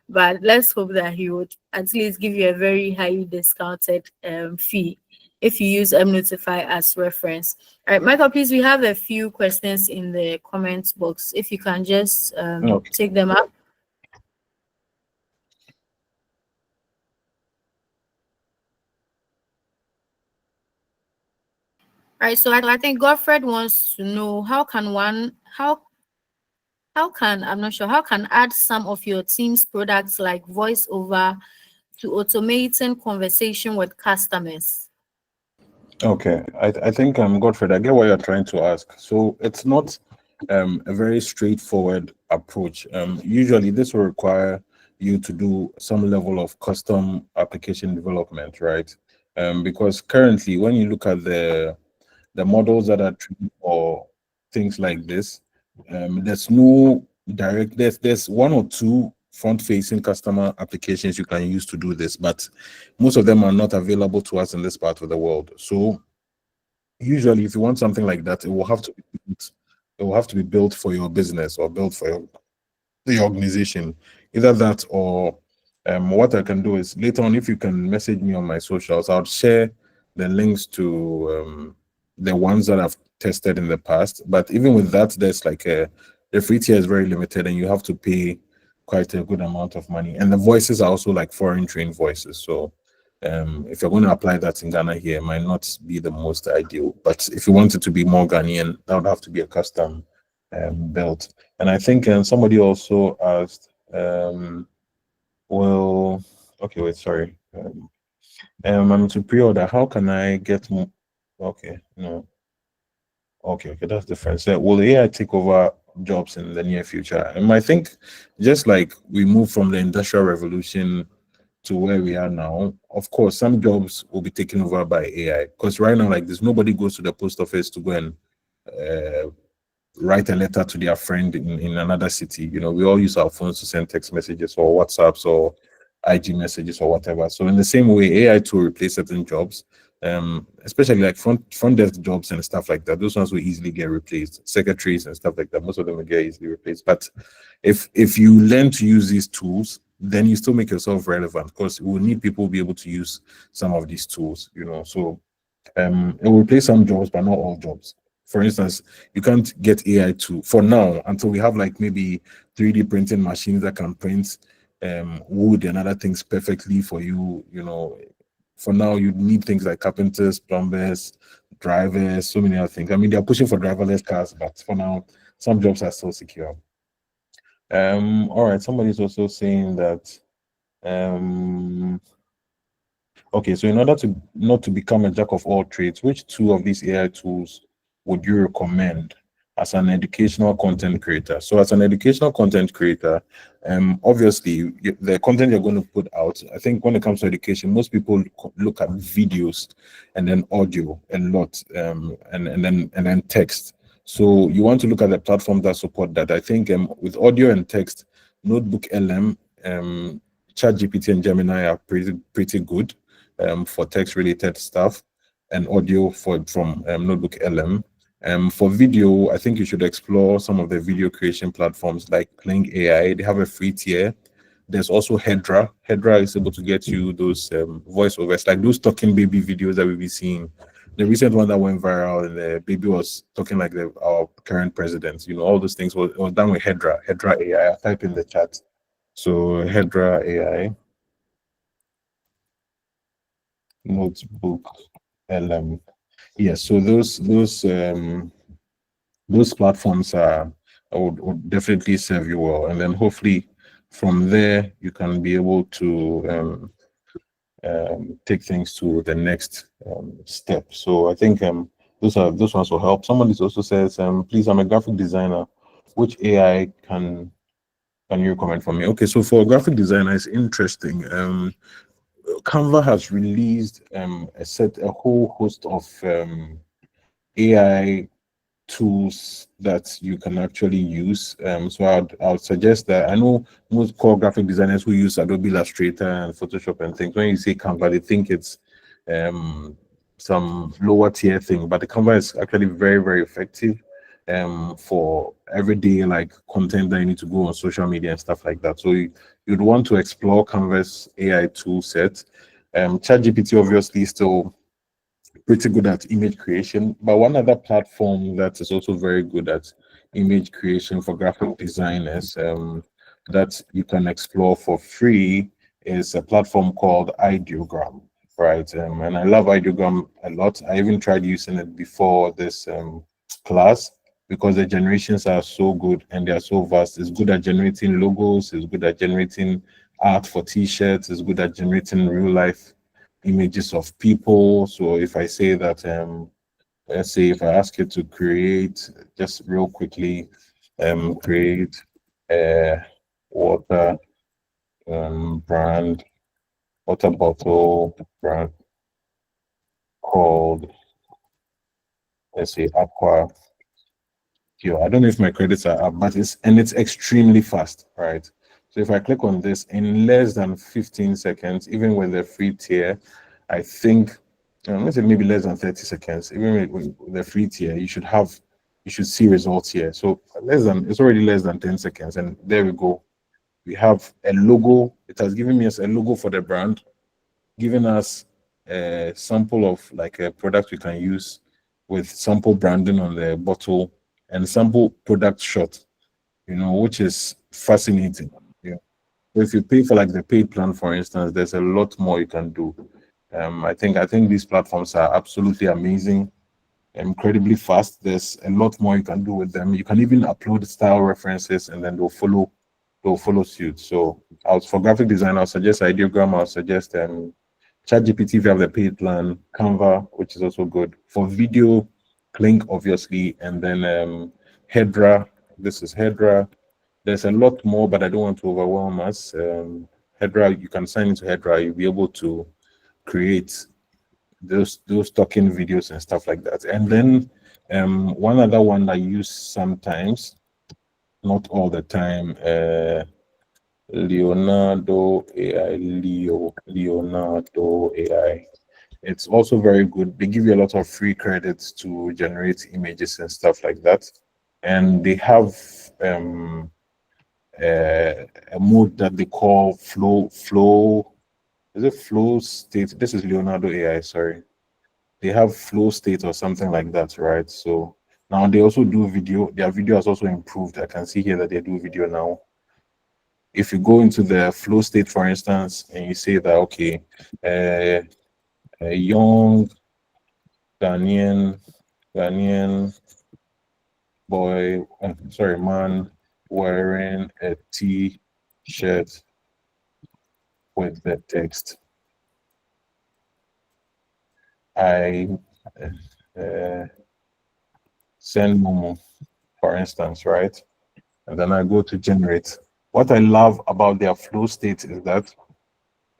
But let's hope that he would at least give you a very highly discounted fee if you use mNotify as reference. All right, Michael, please, we have a few questions in the comments box. If you can just take them up. All right, so I think Godfred wants to know how can I'm not sure, how can add some of your team's products like voiceover to automating conversation with customers? Okay, I think Godfred, I get what you're trying to ask. So it's not a very straightforward approach. Usually, this will require you to do some level of custom application development, right? Because currently, when you look at the models that are trained for things like this, there's no direct. There's one or two front-facing customer applications you can use to do this, but most of them are not available to us in this part of the world. So usually, if you want something like that, it will have to be built for your business or built for the organization. Either that or what I can do is later on, if you can message me on my socials, I'll share the links to the ones that I've tested in the past. But even with that, there's like the free tier is very limited and you have to pay quite a good amount of money. And the voices are also like foreign trained voices. So if you're going to apply that in Ghana here, it might not be the most ideal. But if you want it to be more Ghanaian, that would have to be a custom built. And I think somebody also asked, well, okay, wait, sorry. I'm to pre-order. How can I get more? Okay, no. Okay, that's different. So will AI take over jobs in the near future? And I think just like we move from the Industrial Revolution to where we are now, of course, some jobs will be taken over by AI. Because right now, like this, nobody goes to the post office to go and write a letter to their friend in another city. You know, we all use our phones to send text messages or WhatsApps or IG messages or whatever. So in the same way, AI to replace certain jobs, especially like front desk jobs and stuff like that. Those ones will easily get replaced. Secretaries and stuff like that, most of them will get easily replaced. But if you learn to use these tools, then you still make yourself relevant because we will need people to be able to use some of these tools. You know, so it will replace some jobs, but not all jobs. For instance, you can't get AI to for now until we have like maybe 3D printing machines that can print wood and other things perfectly for you. You know, for now you need things like carpenters, plumbers, drivers, so many other things. I mean, they're pushing for driverless cars, but for now, some jobs are still secure. All right, somebody's also saying that okay, so in order to not to become a jack of all trades, which two of these AI tools would you recommend as an educational content creator? So as an educational content creator, obviously the content you're going to put out, I think when it comes to education, most people look at videos and then audio a lot, and then text. So you want to look at the platform that support that. I think with audio and text, Notebook LM, ChatGPT and Gemini are pretty good for text related stuff, and audio from Notebook LM. For video, I think you should explore some of the video creation platforms like Playing AI. They have a free tier. There's also Hedra. Hedra is able to get you those voiceovers, like those talking baby videos that we'll be seeing. The recent one that went viral, and the baby was talking like our current president. You know, all those things was done with Hedra. Hedra AI. I'll type in the chat. So Hedra AI. Notebook LM. Yes, so those platforms would definitely serve you well, and then hopefully from there you can be able to take things to the next step. So I think those ones will help. Somebody also says, please, I'm a graphic designer. Which AI can you recommend for me? Okay, so for a graphic designer, it's interesting. Canva has released a whole host of AI tools that you can actually use. So I'd suggest that. I know most core graphic designers who use Adobe Illustrator and Photoshop and things, when you say Canva, they think it's some lower tier thing, but the Canva is actually very, very effective for everyday like content that you need to go on social media and stuff like that. So you'd want to explore Canva's AI tool set. ChatGPT obviously still pretty good at image creation, but one other platform that is also very good at image creation for graphic designers that you can explore for free is a platform called Ideogram, right? And I love Ideogram a lot. I even tried using it before this class because the generations are so good and they are so vast. It's good at generating logos, it's good at generating art for t-shirts, it's good at generating real life images of people. So if I say that let's say if I ask you to create just real quickly create water brand, water bottle brand called, let's say, Aqua Pure. I don't know if my credits are up, but it's extremely fast, right? So if I click on this in less than 15 seconds, even with the free tier, I think let's say maybe less than 30 seconds, even with the free tier, you should see results here. So it's already less than 10 seconds, and there we go. We have a logo. It has given me us a logo for the brand, giving us a sample of like a product we can use with sample branding on the bottle and sample product shot, which is fascinating. Yeah. So if you pay for like the paid plan, for instance, there's a lot more you can do. I think these platforms are absolutely amazing, incredibly fast. There's a lot more you can do with them. You can even upload style references, and then they'll follow suit. So for graphic design, I'll suggest Ideogram. I'll suggest ChatGPT if you have the paid plan, Canva, which is also good. For video, Clink, obviously, and then Hedra. This is Hedra. There's a lot more, but I don't want to overwhelm us. Hedra, you can sign into Hedra. You'll be able to create those talking videos and stuff like that. And then one other one I use sometimes, not all the time, Leonardo AI, Leonardo AI. It's also very good. They give you a lot of free credits to generate images and stuff like that. And they have a mode that they call flow. Is it flow state? This is Leonardo AI, sorry. They have flow state or something like that, right? So now they also do video. Their video has also improved. I can see here that they do video now. If you go into the flow state, for instance, and you say that, okay, a young Ghanaian boy, man wearing a T-shirt with the text, I send Momo, for instance, right? And then I go to generate. What I love about their flow state is that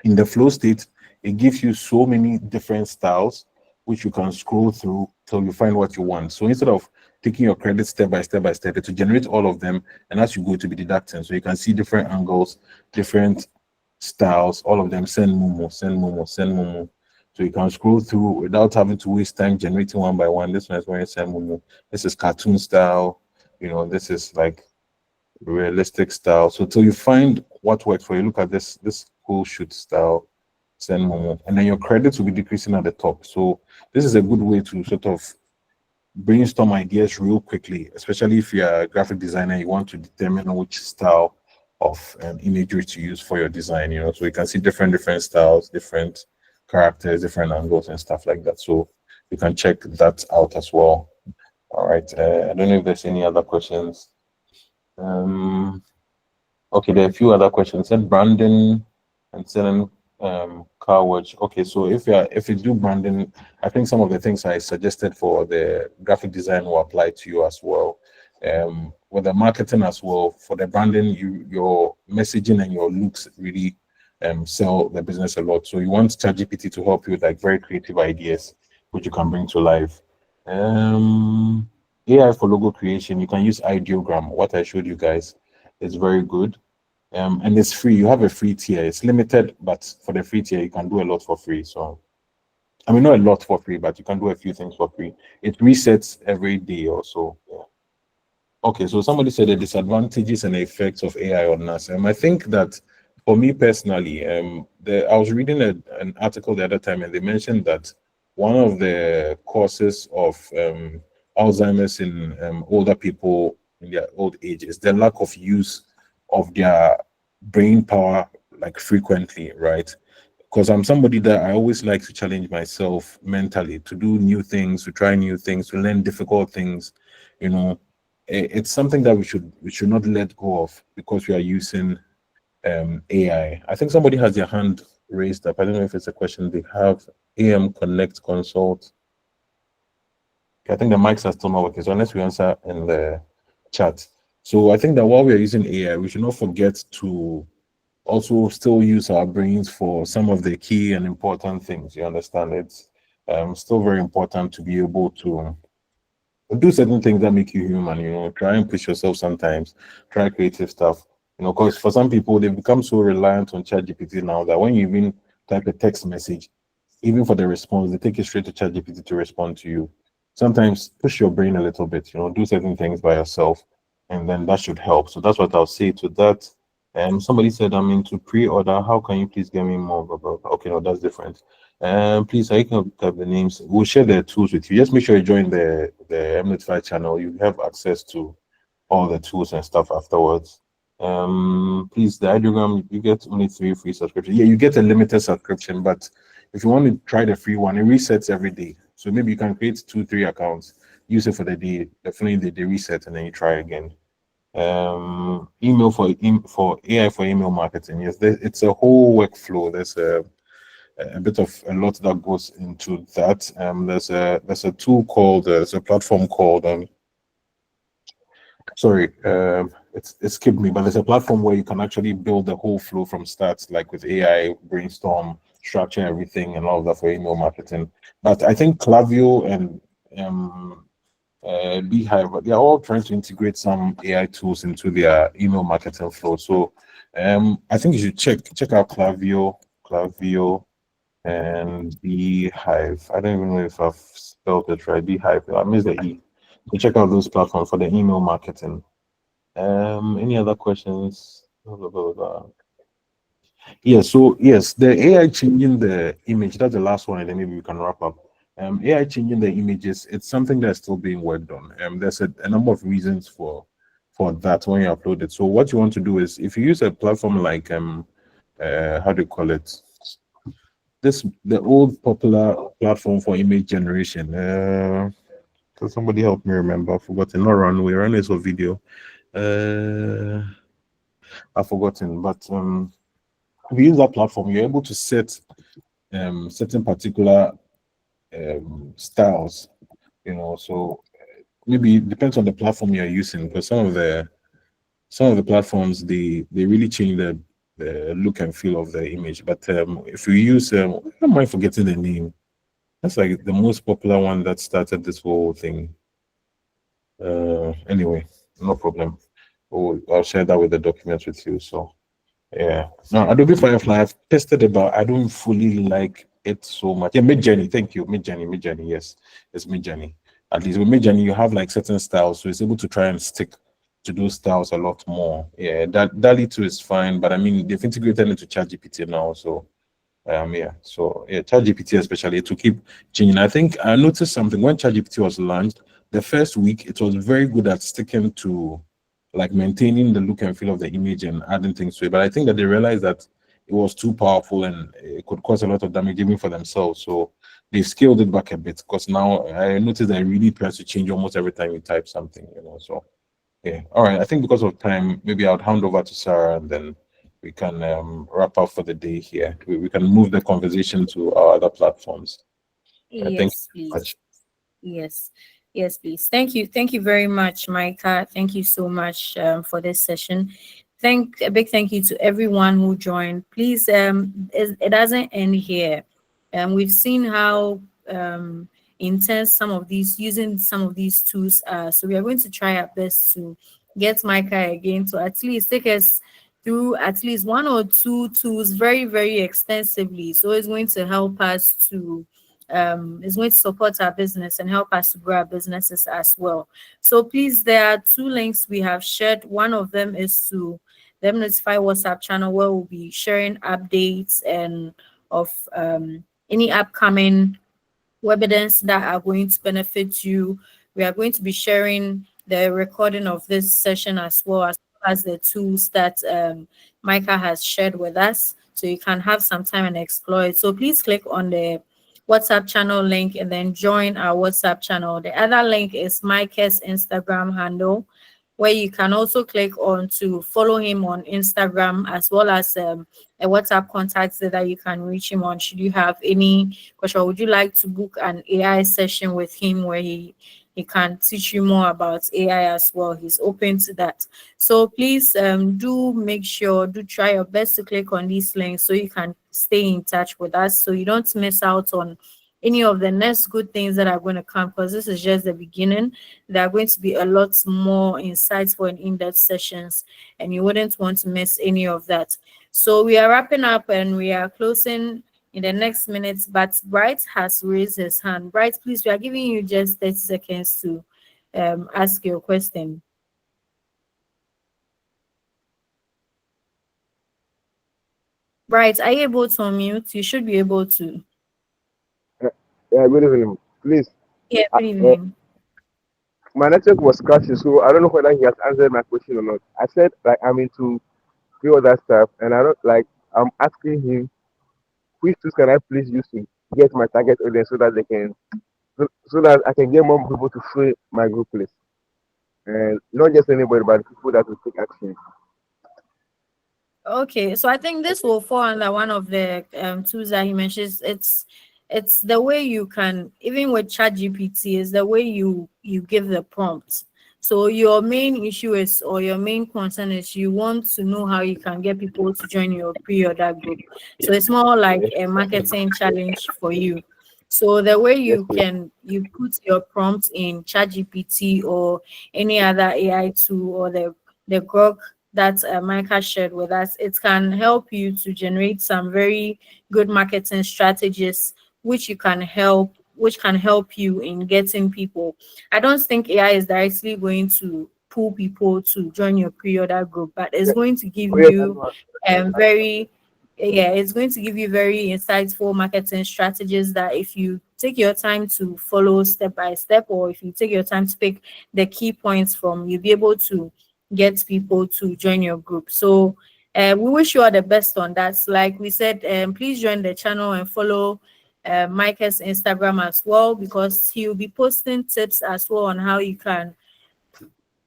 in the flow state, it gives you so many different styles, which you can scroll through till you find what you want. So instead of taking your credits step by step by step, it will generate all of them, and as you go to be deducting. So you can see different angles, different styles, all of them. Send Momo, send Momo, send Momo. So you can scroll through without having to waste time generating one by one. This one is where send Momo. This is cartoon style. This is like realistic style. So till you find what works for you, look at this cool shoot style, send Momo, and then your credits will be decreasing at the top. So this is a good way to sort of brainstorm ideas real quickly, especially if you're a graphic designer, you want to determine which style of imagery to use for your design. So you can see different styles, different characters, different angles and stuff like that. So you can check that out as well. All right. I don't know if there's any other questions. Okay, there are a few other questions. Said branding and selling car watch. Okay, so if you do branding, I think some of the things I suggested for the graphic design will apply to you as well. With the marketing as well, for the branding, your messaging and your looks really sell the business a lot. So you want ChatGPT to help you with like very creative ideas, which you can bring to life. AI for logo creation, you can use Ideogram. What I showed you guys is very good. And it's free. You have a free tier. It's limited, but for the free tier, you can do a lot for free. So, I mean, not a lot for free, but you can do a few things for free. It resets every day or so. Yeah. Okay, so somebody said the disadvantages and the effects of AI on us. I think that for me personally, I was reading an article the other time, and they mentioned that one of the causes of Alzheimer's in older people in their old age is the lack of use of their brain power like frequently, right? Because I'm somebody that I always like to challenge myself mentally, to do new things, to try new things, to learn difficult things. It's something that we should not let go of because we are using AI. I think somebody has their hand raised up. I don't know if it's a question they have. AM Connect Consult. I think the mics are still not working, so unless we answer in the chat. So I think that while we are using AI, we should not forget to also still use our brains for some of the key and important things. You understand? It's still very important to be able to do certain things that make you human. Try and push yourself sometimes. Try creative stuff. Because for some people, they've become so reliant on ChatGPT now that when you even type a text message, even for the response, they take it straight to ChatGPT to respond to you. Sometimes push your brain a little bit, do certain things by yourself, and then that should help. So that's what I'll say to that. Somebody said I'm into pre-order. How can you please get me more? Blah, blah, blah. Okay, no, that's different. Please, I can type the names. We'll share the tools with you. Just make sure you join the mNotify channel. You have access to all the tools and stuff afterwards. Please, the ideogram, you get only 3 free subscriptions. Yeah, you get a limited subscription, but if you want to try the free one, it resets every day. So maybe you can create 2-3 accounts, use it for the day, definitely they reset, and then you try again. Email for AI for email marketing. Yes, it's a whole workflow. There's a bit of a lot that goes into that. There's a tool called there's a platform called sorry, it skipped me, but there's a platform where you can actually build the whole flow from start, like with AI, brainstorm, structure everything, and all of that for email marketing. But I think Klaviyo and Beehive, they're all trying to integrate some AI tools into their email marketing flow. So I think you should check out Klaviyo and Beehive. I don't even know if I've spelled it right. Beehive. I missed the E. So check out those platforms for the email marketing. Any other questions? Blah, blah, blah, blah. Yeah, so yes, the AI changing the image, that's the last one, and then maybe we can wrap up. AI changing the images, it's something that's still being worked on. There's a number of reasons for that when you upload it. So what you want to do is, if you use a platform like how do you call it? The old popular platform for image generation. Can somebody help me remember? I've forgotten. Not Runway. Runway is a video. I've forgotten. But if you use that platform, you're able to set certain particular styles. So maybe it depends on the platform you're using. Because some of the platforms they really change the look and feel of the image. But if you use I don't mind forgetting the name. That's like the most popular one that started this whole thing. Anyway, no problem. I'll share that with the documents with you. So yeah. Now Adobe Firefly, I've tested it, but I don't fully like it so much. Yeah, Midjourney, thank you. Midjourney, yes. It's Midjourney. At least with Midjourney, you have like certain styles, so it's able to try and stick to those styles a lot more. Yeah, that DALL-E 2 is fine, but I mean they've integrated into ChatGPT now, so ChatGPT especially to keep changing. I think I noticed something when ChatGPT was launched. The first week, it was very good at sticking to like maintaining the look and feel of the image and adding things to it. But I think that they realized that it was too powerful and it could cause a lot of damage even for themselves. So they scaled it back a bit because now I noticed that it really tries to change almost every time you type something, So yeah. All right. I think because of time, maybe I'll hand over to Sarah and then we can wrap up for the day here. We can move the conversation to our other platforms. Thank Yes, you please. much. Yes, please. Thank you very much, Micah. Thank you so much for this session. A big thank you to everyone who joined. Please, it doesn't end here. We've seen how intense using some of these tools are. So we are going to try our best to get Micah again to at least take us through at least 1 or 2 tools very, very extensively. So it's going to help us to is going to support our business and help us to grow our businesses as well. So please, there are 2 links we have shared. One of them is to the mNotify WhatsApp channel where we'll be sharing updates and of any upcoming webinars that are going to benefit you. We are going to be sharing the recording of this session as well as the tools that Micah has shared with us, so you can have some time and explore it. So please click on the WhatsApp channel link and then join our WhatsApp channel. The other link is Micah's Instagram handle, where you can also click on to follow him on Instagram, as well as a WhatsApp contact that you can reach him on. Should you have any question, or would you like to book an AI session with him where he he can teach you more about AI as well. He's open to that. So please do try your best to click on these links so you can stay in touch with us, so you don't miss out on any of the next good things that are going to come, because this is just the beginning. There are going to be a lot more insightful and in-depth sessions, and you wouldn't want to miss any of that. So we are wrapping up and we are closing in the next minutes, but Bright has raised his hand. Bright, please, we are giving you just 30 seconds to ask your question. Bright, are you able to unmute? You should be able to. Yeah, good evening. Please, Yeah, good evening. my network was crashing, so I don't know whether he has answered my question or not. I said like I'm into few other stuff, and I don't like I'm asking him which tools can I please use to get my target audience so that they can so that I can get more people to fill my group list, and not just anybody, but people that will take action. Okay, so I think this will fall under one of the tools that he mentions. It's the way you can, even with ChatGPT, is the way you give the prompt. So your main issue is, or your main concern is, you want to know how you can get people to join your pre-order group. So it's more like a marketing challenge for you. So the way you put your prompt in ChatGPT or any other AI tool, or the Grok that Micah shared with us, it can help you to generate some very good marketing strategies, which can help you in getting people. I don't think AI is directly going to pull people to join your pre-order group, but it's going to give Oh, yes, I you know. very it's going to give you very insightful marketing strategies that, if you take your time to follow step by step, or if you take your time to pick the key points from, you'll be able to get people to join your group. So we wish you all the best on that. Like we said, please join the channel and follow Micah's Instagram as well, because he'll be posting tips as well on how you can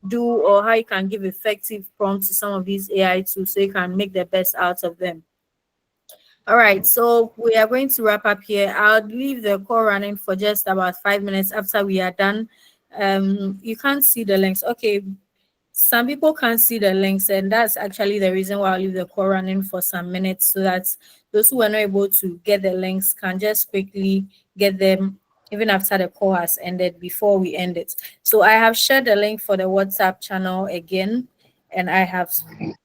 do, or how you can give effective prompts to some of these AI tools, so you can make the best out of them. All right, so we are going to wrap up here. I'll leave the call running for just about 5 minutes after we are done. You can't see the links. Okay, some people can't see the links, and that's actually the reason why I'll leave the call running for some minutes, so that those who are not able to get the links can just quickly get them even after the call has ended, before we end it. So I have shared the link for the WhatsApp channel again, and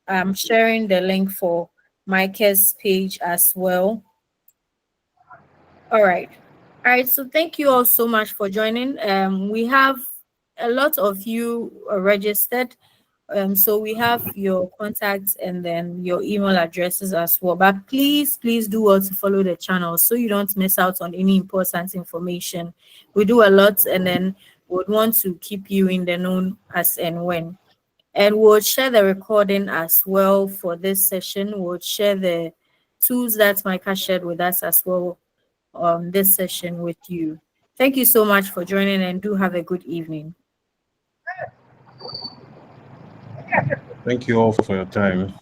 I'm sharing the link for Micah's page as well. All right. All right. So thank you all so much for joining. We have a lot of you registered. So we have your contacts and then your email addresses as well. But please do well to follow the channel, so you don't miss out on any important information. We do a lot, and then we would want to keep you in the know as and when. And we'll share the recording as well for this session. We'll share the tools that Micah shared with us as well on this session with you. Thank you so much for joining, and do have a good evening. Thank you all for your time.